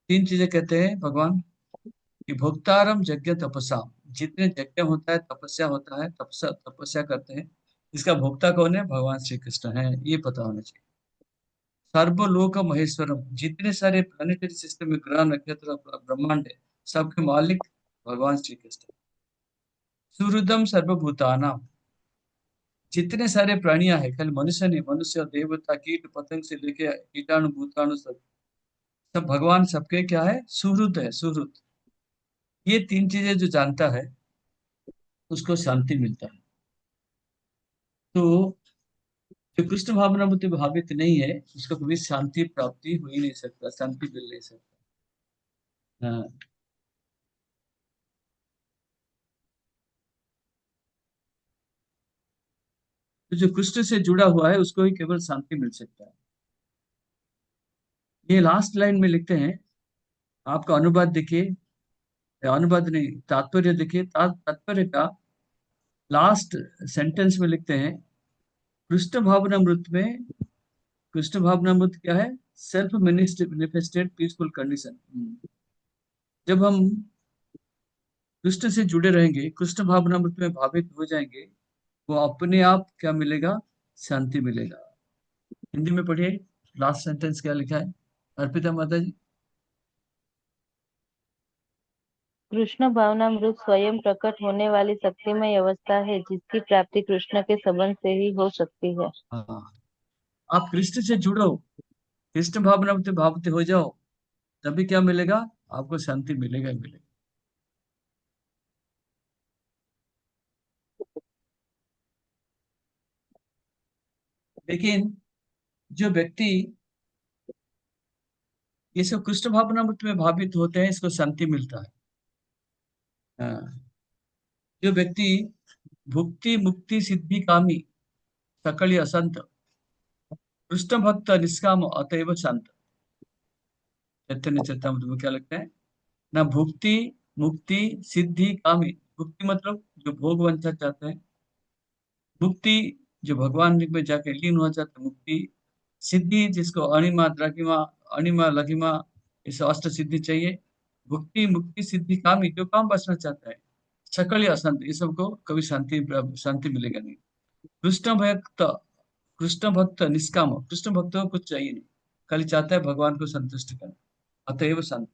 तीन चीजें कहते हैं भगवान कि भोक्तारम यज्ञ तपसा, जितने यज्ञ होता है, तपस्या होता है, तपस्या तपस्या करते हैं, इसका भोक्ता कौन है? भगवान श्री कृष्ण है, ये पता होना चाहिए। सर्वलोक महेश्वरम, जितने सारे प्लानिटरी सिस्टम में ग्रह नक्षत्र ब्रह्मांड है, सबके मालिक भगवान श्री कृष्ण। सुहृदम सर्वभूतानाम, जितने सारे प्राणियां हैं, खाली मनुष्य नहीं, मनुष्य देवता कीट पतंग से लेके कीटाणु भूताणु सब, सब भगवान सबके क्या है? सुहृद है, सुहृद। ये तीन चीजें जो जानता है उसको शांति मिलता है। तो जो कृष्ण भावना बुद्धि भावित नहीं है उसको कभी शांति प्राप्ति हो ही नहीं सकता, शांति मिल नहीं सकता। हाँ। तो जो कृष्ण से जुड़ा हुआ है उसको ही केवल शांति मिल सकता है। ये लास्ट लाइन में लिखते हैं, आपका अनुवाद देखिए, अनुवाद नहीं, तात्पर्य देखिए, तात्पर्य का लास्ट सेंटेंस में लिखते हैं, कृष्ण भावनामृत में, कृष्ण भावनामृत क्या है? Self manifested peaceful condition. जब हम कृष्ण से जुड़े रहेंगे, कृष्ण भावनामृत में भावित हो जाएंगे, वो अपने आप क्या मिलेगा? शांति मिलेगा। हिंदी में पढ़िए, लास्ट सेंटेंस क्या लिखा है अर्पिता माता जी? कृष्ण भावनामृत स्वयं प्रकट होने वाली शक्तिमय अवस्था है जिसकी प्राप्ति कृष्ण के संबंध से ही हो सकती है। हाँ, आप कृष्ण से जुड़ो, कृष्ण भावनामृत में भावित हो जाओ, तभी क्या मिलेगा? आपको शांति मिलेगा ही मिलेगा। लेकिन जो व्यक्ति ये सब कृष्ण भावनामृत में भावित होते हैं, इसको शांति मिलता है। हाँ। जो व्यक्ति भुक्ति मुक्ति सिद्धि कामी सकल असंत, कृष्ण भक्त निष्काम अतएव शांत। चैतन्य चरितामृत में क्या लगता है? ना भुक्ति मुक्ति सिद्धि कामी, भुक्ति मतलब जो भोग वंचा चाहते हैं, मुक्ति जो भगवान में जाके लीन हो जाता है, मुक्ति। सिद्धि जिसको अणिमा द्रगिमा अणिमा लघिमा, इस अष्ट सिद्धि चाहिए। भुक्ति मुक्ति सिद्धि कामी, जो काम बचना चाहता है, सकल या असंत, ये सबको कभी शांति शांति मिलेगा नहीं। कृष्ण भक्त, कृष्ण भक्त निष्काम, कृष्ण भक्त को कुछ चाहिए नहीं, खाली चाहता है भगवान को संतुष्ट करना, अतएव शांत।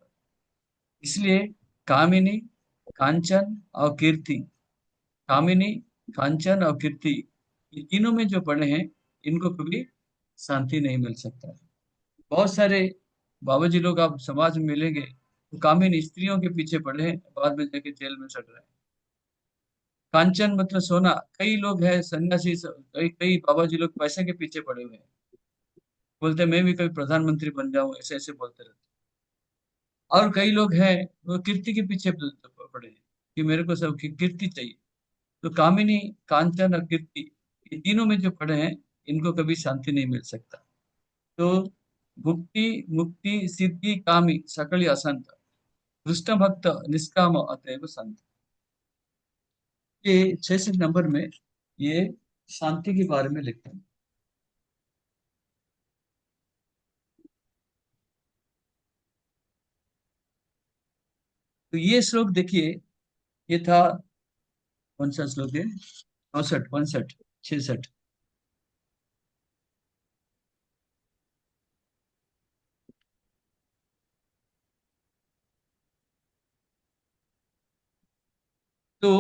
इसलिए कामिनी कांचन और कीर्ति, कामिनी कांचन और कीर्ति, ये तीनों में जो पढ़े हैं इनको कभी शांति नहीं मिल सकता है। बहुत सारे बाबा जी लोग आप समाज में मिलेंगे तो कामिनी स्त्रियों के पीछे पड़े हैं, बाद में जाके जेल में सड़ रहे हैं। कांचन मतलब सोना, कई लोग हैं सन्यासी, कई कई बाबा जी लोग पैसे के पीछे पड़े हुए हैं, बोलते हैं मैं भी कभी प्रधानमंत्री बन जाऊं, ऐसे ऐसे बोलते रहते हैं। और कई लोग हैं वो कीर्ति के पीछे पड़े हैं कि मेरे को सब कीर्ति चाहिए। तो कामिनी कांचन और कीर्ति, ये तीनों में जो पड़े हैं इनको कभी शांति नहीं मिल सकता। तो भुक्ति मुक्ति सिद्धि कामी सकल असंत, कृष्ण भक्त निष्काम अतएव संत। ये 66 नंबर में ये शांति के बारे में लिखते हैं। तो ये श्लोक देखिए, ये था कौन सा श्लोक है? 64 62 66। तो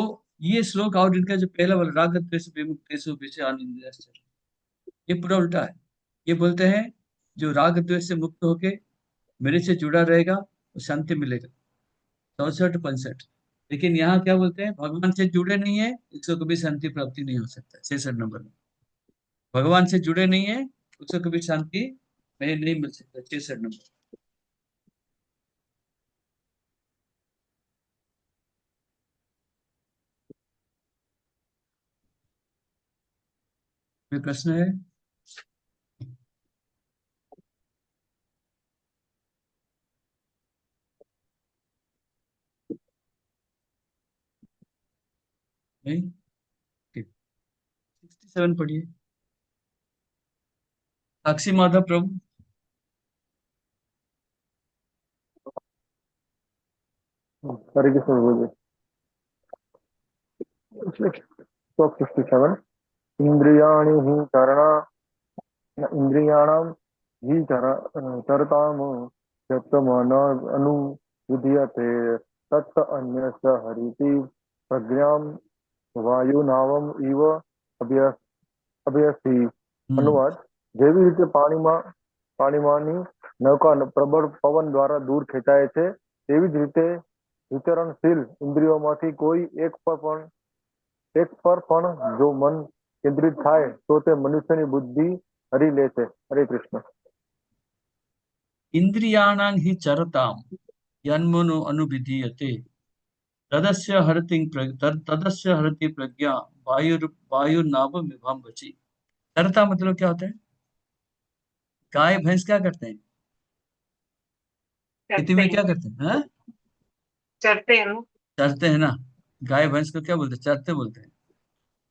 ये श्लोक और इनका जो पहला वाला राग द्वेष विमुक्तेषु विषयानिंद्रियश्च, ये पूरा उल्टा है। ये बोलते हैं जो राग द्वेष से मुक्त होके मेरे से जुड़ा रहेगा वो शांति मिलेगा, 64 65। लेकिन यहाँ क्या बोलते हैं? भगवान से जुड़े नहीं है इसको कभी शांति प्राप्ति नहीं हो सकता। 66 नंबर में भगवान से जुड़े नहीं है उसको कभी शांति नहीं मिल सकता। 66 नंबर में प्रश्न है? नहीं? ठीक। 67 पढ़िए। साक्षी माधव प्रभु। हरे कृष्ण प्रभु जी। श्लोक 57 इंद्रियाणि हि चरण इंद्रियाणां हि चरताम यत् मन अनुविधीयते तत् अन्यस्य हरिति प्रज्ञां વાયુનાવમ ઇવ અભ્યાસ અભ્યાસી અનુવાદ જેવી રીતે પાણીમાંની નૌકા પ્રબળ પવન દ્વારા દૂર ખેંચાય છે તેવી જ રીતે વિચરણશીલ ઇન્દ્રિયોમાંથી કોઈ એક પર પણ જો મન કેન્દ્રિત થાય તો તે મનુષ્યની બુદ્ધિ હરી લે છે. હરે કૃષ્ણ. इंद्रियाणां हि चरतां यन्मनो अनुविधीयते तदस्य हरति प्रज्ञा वायुर्नाव विभम बची। चरता मतलब क्या होता है? गाय भैंस क्या करते हैं? खेती में क्या करते हैं? हाँ? चरते हैं। चरते हैं ना। गाय भैंस को क्या बोलते हैं? चरते बोलते हैं।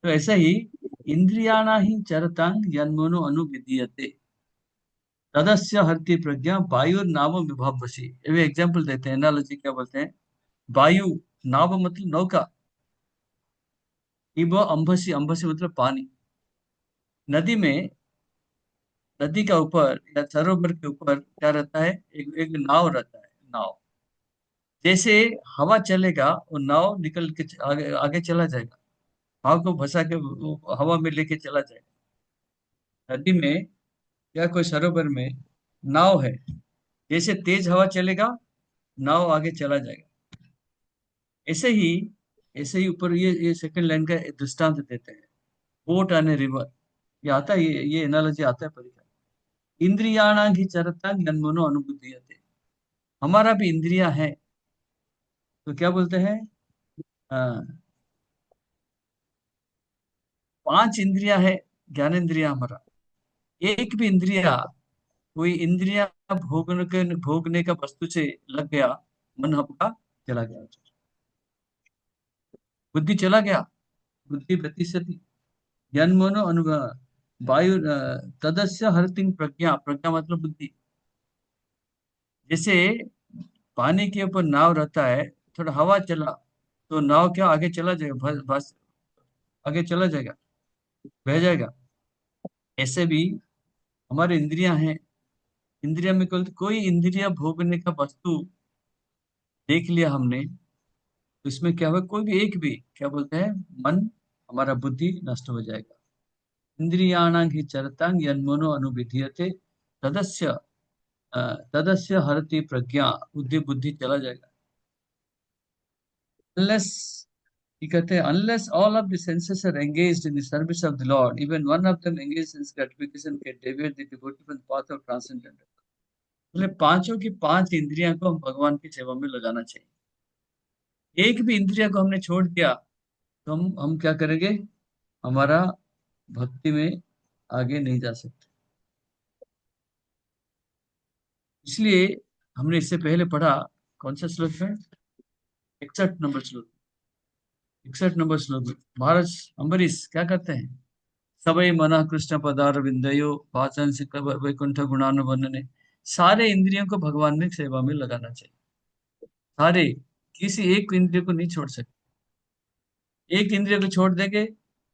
तो ऐसा ही इंद्रियाणा ही चरतांग यन्मनो अनुविधीयते तदस्य हरति प्रज्ञा वायु नाव विभव बसी। ये एग्जाम्पल देते हैं, एनालॉजी क्या बोलते हैं? वायु, नाव मतलब नौका, इब अंबसी, अंबसी मतलब पानी। नदी में, नदी का ऊपर या सरोवर के ऊपर क्या रहता है? एक नाव रहता है। नाव जैसे हवा चलेगा वो नाव निकल के आगे आगे चला जाएगा, नाव को फंसा के वो हवा में लेके चला जाएगा। नदी में या कोई सरोवर में नाव है, जैसे तेज हवा चलेगा नाव आगे चला जाएगा। ऐसे ही ऊपर ये सेकंड लाइन का दृष्टांत देते हैं, बोट एंड रिवर। ये आता है, ये एनालॉजी आता है परीक्षा। इंद्रियाणां ही चरतां यन्मनो अनुभूतियते। हमारा भी इंद्रियां है, तो क्या बोलते हैं? हाँ, 5 इंद्रियां है, ज्ञानेन्द्रिया हमारा। एक भी इंद्रिया, कोई इंद्रिया भोगने का वस्तु से लग गया, मन आपका चला गया, बुद्धि चला गया, बुद्धि प्रतिशति जन्मनो अनुभव वायु तदस्य हरतिंग प्रज्ञा, प्रज्ञा मतलब बुद्धि। जैसे पानी के ऊपर नाव रहता है, थोड़ा हवा चला तो नाव क्या आगे चला जाएगा, बस आगे चला जाएगा, बह जाएगा। ऐसे भी हमारे इंद्रियां हैं, इंद्रिया में कोई इंद्रिया भोगने का वस्तु देख लिया हमने, तो इसमें क्या हुआ? कोई भी एक भी क्या बोलते हैं? मन, हमारा बुद्धि नष्ट हो जाएगा। इंद्रियाणां हि चरतां यन्मनो अनुविधीयते तदस्य तदस्य हरति प्रज्ञा, बुद्धि बुद्धि चला जाएगा। अनलेस, ये कहते हैं, unless all of the senses are engaged in the service of the Lord, even one of them engaged in gratification can deviate the devotee from the path of transcendence. मतलब पांचों की 5 इंद्रियां को हम भगवान की सेवा में लगाना चाहिए। एक भी इंद्रिया को हमने छोड़ दिया तो हम क्या करेंगे? हमारा भक्ति में आगे नहीं जा सकते। इसलिए हमने इससे पहले पढ़ा, कौन सा श्लोक है? 61 नंबर श्लोक। 61 नंबर श्लोक में महाराज अम्बरीश क्या करते हैं? सबई मना कृष्ण पदार विंदयो वाचन से वैकुंठ गुणानुवर्णने। सारे इंद्रियों को भगवान में सेवा में लगाना चाहिए, सारे, किसी एक इंद्रिय को नहीं छोड़ सकते। एक इंद्रिय को छोड़ देंगे,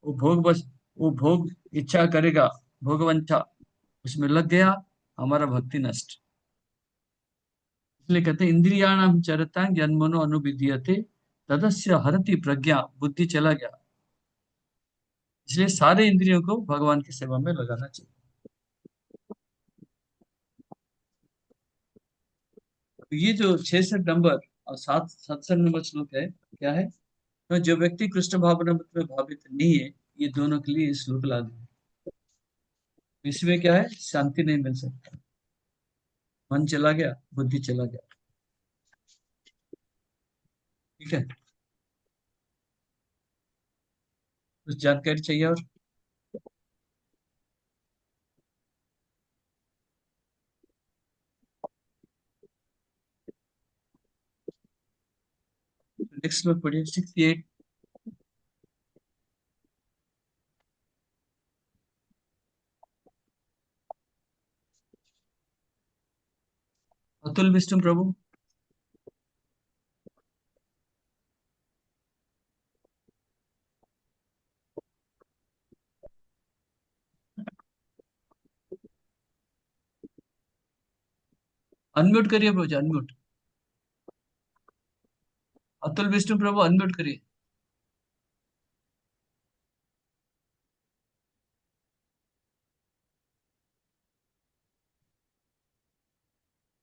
वो भोग इच्छा करेगा, भोगवंछा उसमें लग गया, हमारा भक्ति नष्ट। इसलिए कहते हैं इंद्रियाणाम चरतां जन्मनो अनुविधीयते तदस्य हरति प्रज्ञा, बुद्धि चला गया। इसलिए सारे इंद्रियों को भगवान की सेवा में लगाना चाहिए। तो ये जो 66 नंबर और 67 नंबर श्लोक है, क्या है? तो जो व्यक्ति कृष्ण भावना में भावित नहीं है, ये दोनों के लिए श्लोक लागू है। इसमें क्या है? शांति नहीं मिल सकता, मन चला गया, बुद्धि चला गया। ठीक है, कुछ जानकारी चाहिए और? नेक्स्ट श्लोक पढ़िए, 68। अतुल विष्णु प्रभु। अनम्यूट करिए प्रभु, अनम्यूट। अतुल विष्णु प्रभु अनम्यूट करिए।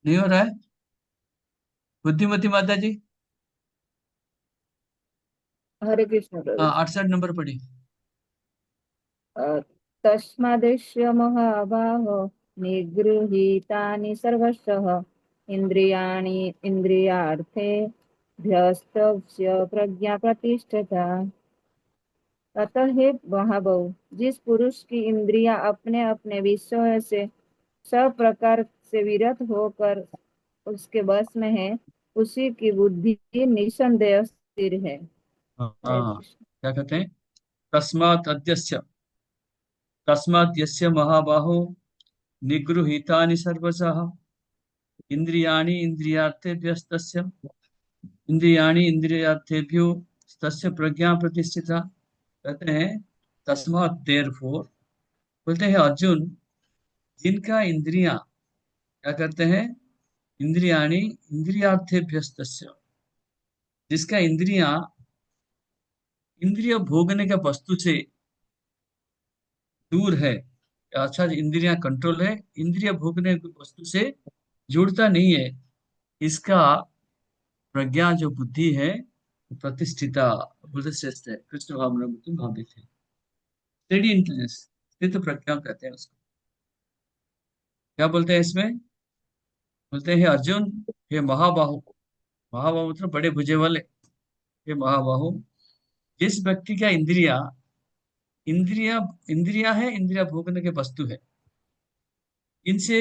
नहीं हो रहा है। बुद्धिमती माता जी, हरे कृष्ण प्रभु हाँ जी। 68 नंबर पढ़ी। तस्मादेष्य महाबाहो निगृहीतानि सर्वशः इन्द्रियाणि इन्द्रियार्थे भ्यस्तस्य प्रज्ञा प्रतिष्ठिता। अतः हे महाबाहो, जिस पुरुष की इंद्रियां अपने अपने विषयों से सब प्रकार से विरत होकर उसके बस में है, उसी की बुद्धि निसंदेह स्थिर है। हरे हाँ, कृष्ण। क्या कहते हैं? तस्मात् अद्यस्य, तस्मात् यस्य महाबाहो निगृहीतानि सर्वशः इंद्रियाणि इंद्रियार्थेभ्यस्तस्य इंद्रियाणि इंद्रियार्थेभ्यो तस्य प्रज्ञा प्रतिष्ठिता। कहते हैं तस्मात् देयरफॉर, बोलते हैं अर्जुन, जिनका इंद्रियां क्या करते हैं? इंद्रियाणि इंद्रियार्थेभ्यस्तस्य, जिसका इंद्रियां इंद्रिय भोगने के वस्तु से दूर है, अच्छा इंद्रियां कंट्रोल है, इंद्रिय भोगने की वस्तु से जुड़ता नहीं है, इसका प्रज्ञा जो बुद्धि है प्रतिष्ठिता, बोलते श्रेष्ठ है, कृष्ण भावना में तुम भावित है। स्टेडी इंटेलिजेंस, स्थित प्रज्ञा कहते हैं उसको। क्या बोलते हैं इसमें? बोलते हैं अर्जुन, हे महाबाहु, महाबाहु मतलब बड़े भुजे वाले, हे महाबाहु, जिस व्यक्ति का इंद्रिया इंद्रिया इंद्रिया है, इंद्रिया भोगने के वस्तु है, इनसे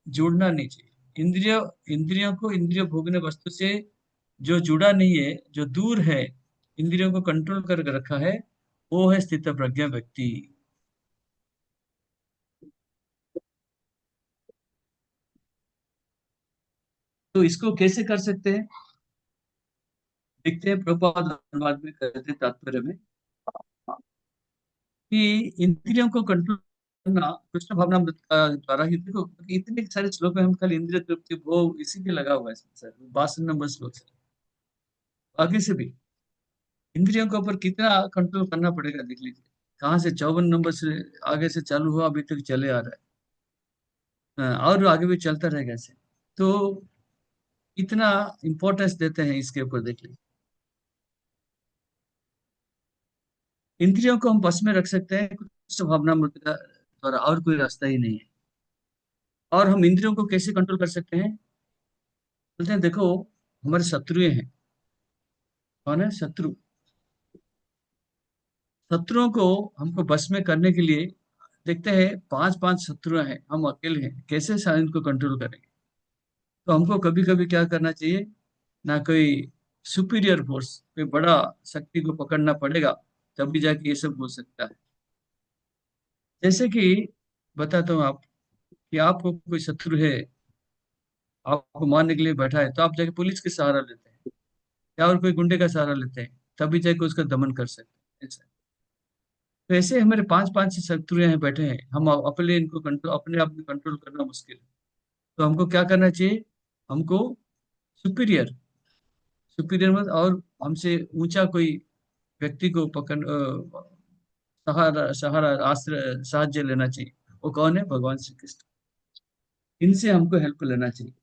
जुड़ना नहीं चाहिए। इंद्रियों को इंद्रिय भोगने वस्तु से जो जुड़ा नहीं है, जो दूर है, इंद्रियों को कंट्रोल करके रखा है, वो है स्थित प्रज्ञा व्यक्ति। तो इसको कैसे कर सकते हैं? देखते हैं प्रभुपाद अनुवाद में कहते हैं तात्पर्य में कि इंद्रियों को कंट्रोल करना कृष्ण भावनामृत का द्वारा ही। देखो इतने सारे श्लोक में हम खाली इंद्रिय तृप्ति भोग इसी पे लगा हुआ है सर, 62 नंबर श्लोक से आगे से भी इंद्रियों के ऊपर कितना कंट्रोल करना पड़ेगा देख लीजिए। कहाँ से 54 नंबर से आगे से चालू हुआ, अभी तक चले आ रहा है। और आगे भी चलता रहेगा ऐसे। तो इतना इंपॉर्टेंस देते हैं इसके ऊपर, देख लीजिए। इंद्रियों को हम बस में रख सकते हैं कृष्ण भावनामृत का द्वारा, और कोई रास्ता ही नहीं है। और हम इंद्रियों को कैसे कंट्रोल कर सकते हैं? बोलते हैं देखो, हमारे शत्रुएं हैं। कौन है शत्रु? शत्रुओं को हमको बस में करने के लिए देखते हैं, पांच पांच शत्रु हैं, हम अकेले हैं, कैसे इनको कंट्रोल करेंगे? तो हमको कभी कभी क्या करना चाहिए, ना कोई सुपीरियर फोर्स, कोई बड़ा शक्ति को पकड़ना पड़ेगा, तभी जाके ये सब हो सकता है। जैसे कि बताता हूँ आप, कि आपको कोई शत्रु है, आपको मारने के लिए बैठा है, तो आप जाके पुलिस के सहारा लेते हैं या और कोई गुंडे का सहारा लेते हैं, तभी जाके उसका दमन कर सकते हैं। ऐसा। तो ऐसे हमारे पांच पांच शत्रु यहाँ बैठे हैं, हम अपने इनको कंट्रोल, अपने आप में कंट्रोल करना मुश्किल है। तो हमको क्या करना चाहिए? हमको सुपीरियर, सुपीरियर मतलब और हमसे ऊंचा कोई व्यक्ति को पकड़ सहारा सहारा आश्रय साहाय्य लेना चाहिए। वो कौन है? भगवान श्री कृष्ण। इनसे हमको हेल्प लेना चाहिए।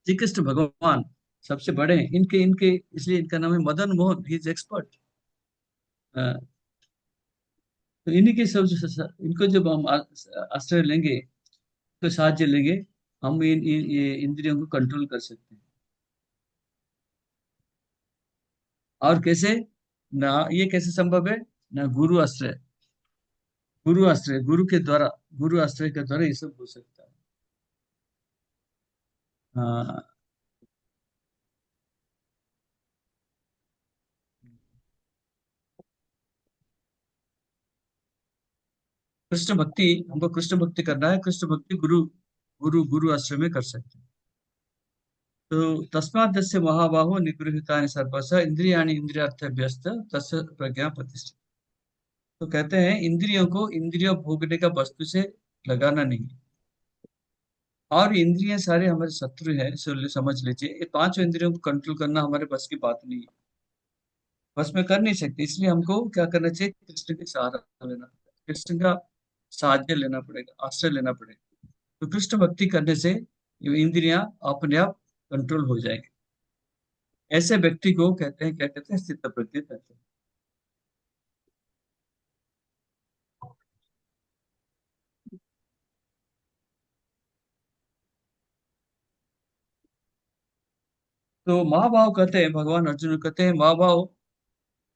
श्री कृष्ण भगवान सबसे बड़े हैं, इनके इनके इसलिए इनका नाम है Madan Mohan, he is expert. तो इन्हीं के सब इनको जब हम आश्रय लेंगे, तो साहाय्य लेंगे, हम ये इंद्रियों को कंट्रोल कर सकते हैं। और कैसे? ना ये कैसे संभव है? ना गुरु आश्रय, गुरु आश्रय, गुरु के द्वारा, गुरु आश्रय के द्वारा ये सब हो सकता है। हाँ, कृष्ण भक्ति, हमको कृष्ण भक्ति करना है, कृष्ण भक्ति गुरु गुरु गुरु आश्रय में कर सकते हैं। तो तस्मात् तस्य महाबाहो निगृहीतानि सर्वशः इंद्रियाणि इंद्रियार्थेभ्यस्त तस्य प्रज्ञा प्रतिष्ठिता। तो कहते हैं इंद्रियों को इंद्रियों भोगने का वस्तु से लगाना नहीं है। और इंद्रियां सारे हमारे शत्रु हैं, समझ लीजिए। ये पांचों इंद्रियों को कंट्रोल करना हमारे बस की बात नहीं है, बस में कर नहीं सकते। इसलिए हमको क्या करना चाहिए? कृष्ण के सहारा लेना, कृष्ण का साहाय्य लेना पड़ेगा, आश्रय लेना पड़ेगा। तो कृष्ण भक्ति करने से ये इंद्रियां अपने आप कंट्रोल हो जाएंगी। ऐसे व्यक्ति को कहते हैं, क्या कहते हैं? स्थित प्रज्ञ कहते हैं। तो महाभाव कहते हैं, भगवान अर्जुन को कहते हैं महाभाव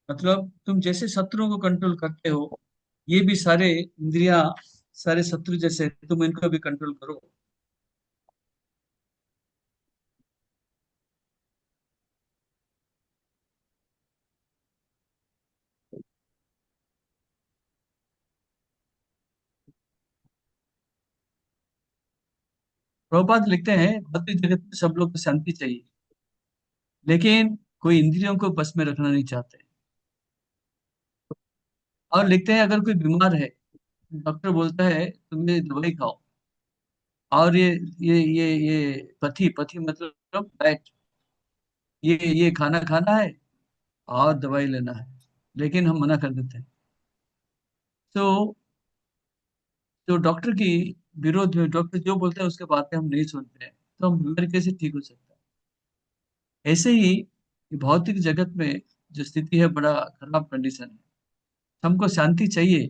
मतलब तुम जैसे शत्रुओं को कंट्रोल करते हो, ये भी सारे इंद्रियां सारे शत्रु जैसे हैं, तुम इनको भी कंट्रोल करो। प्रभुपाद लिखते हैं भौतिक जगत में सब लोग को शांति चाहिए, लेकिन कोई इंद्रियों को बस में रखना नहीं चाहते। और लिखते हैं अगर कोई बीमार है, डॉक्टर बोलता है तुम्हें दवाई खाओ, और ये पथी पथी मतलब डाइट, ये खाना खाना है और दवाई लेना है, लेकिन हम मना कर देते हैं। तो डॉक्टर की विरोध में डॉक्टर जो बोलते हैं उसके बातें हम नहीं सुनते हैं, तो हम बीमारी कैसे ठीक हो सकता है? ऐसे ही ये भौतिक जगत में जो स्थिति है, बड़ा खराब कंडीशन है। हमको शांति चाहिए,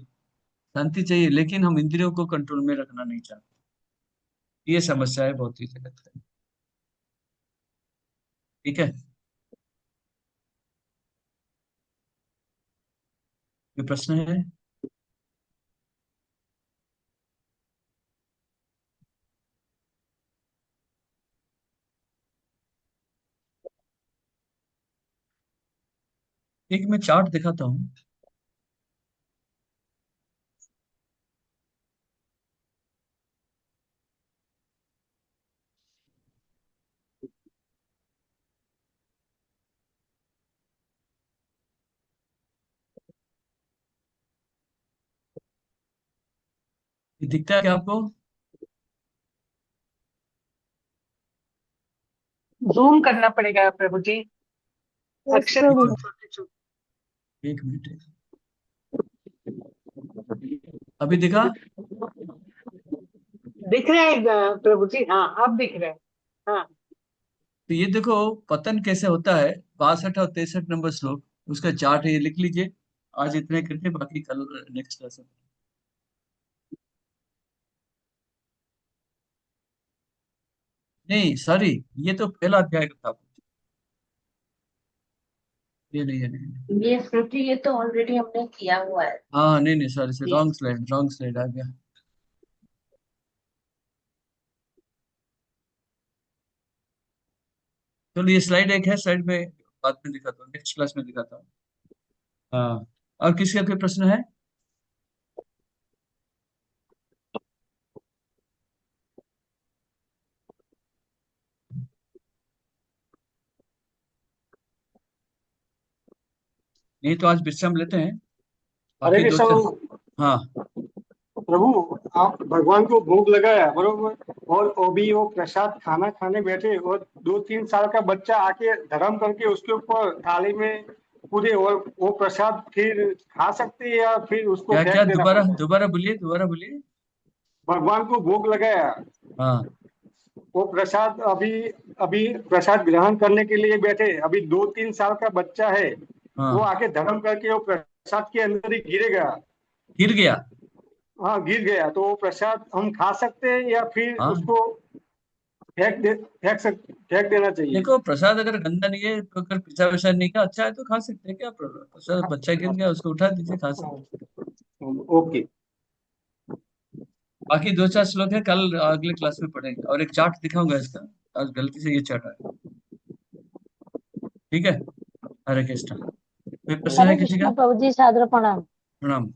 शांति चाहिए, लेकिन हम इंद्रियों को कंट्रोल में रखना नहीं चाहते। ये समस्या है भौतिक जगत का। ठीक है, ये प्रश्न है? एक मैं चार्ट दिखाता हूँ। ये दिखता है क्या आपको? जूम करना पड़ेगा प्रभु जी, यस अक्षर प्रभु। बहुत छोटे छोटे। एक मिनट, अभी दिखा? दिख रहे हैं प्रभु जी, हाँ अब दिख रहे हैं। हाँ तो ये देखो पतन कैसे होता है, 62 और 63 नंबर श्लोक, उसका चार्ट है, ये लिख लीजिए। आज इतने करके, बाकी कल नेक्स्ट क्लास में। नहीं सॉरी, ये तो पहला अध्याय का था। ये नहीं, ये नहीं। ये स्मृति, ये तो ऑलरेडी हमने किया हुआ है। हाँ नहीं नहीं, सॉरी सॉरी, रॉन्ग स्लाइड आ गया। चलो ये स्लाइड एक है, स्लाइड में बाद में दिखाता हूँ, नेक्स्ट क्लास में दिखाता हूँ। हाँ, और किसी का कोई प्रश्न है? नहीं तो आज विश्राम लेते हैं, हरे बाकी दो कृष्ण चार। प्रभु। हाँ प्रभु, आप भगवान को भोग लगाया बरोबर, और वो भी वो प्रसाद खाना खाने बैठे, और 2-3 साल का बच्चा आके धर्म करके उसके ऊपर थाली में पूरे, और वो प्रसाद फिर खा सकते हैं या फिर उसको क्या फेंक क्या, देना दोबारा पड़ता है? दोबारा बोलिए, दोबारा बोलिए। भगवान को भोग लगाया, हाँ वो प्रसाद अभी अभी प्रसाद ग्रहण करने के लिए बैठे, अभी 2-3 साल का बच्चा है, वो हाँ, आके धर्म करके वो प्रसाद के अंदर ही गिरेगा। गिर गया। हाँ गिर गया, तो वो प्रसाद हम खा सकते हैं या फिर हाँ उसको फेंक देना चाहिए? देखो, प्रसाद अगर गंदा नहीं है तो, अगर पिसा विसा नहीं का अच्छा है तो खा सकते हैं, क्या प्रॉब्लम? प्रसाद बच्चा गिर गया, उसको उठा दीजिए, खा सकते ओके। हैं। बाकी दो चार श्लोक है, कल अगले क्लास में पढ़ेंगे, और एक चार्ट दिखाऊंगा इसका। आज गलती से ये चार्ट आया। ठीक है, हरे कृष्णा। कोई प्रश्न हरे है किसी का? कृष्ण प्रभु जी, सादर प्रणाम। प्रणाम।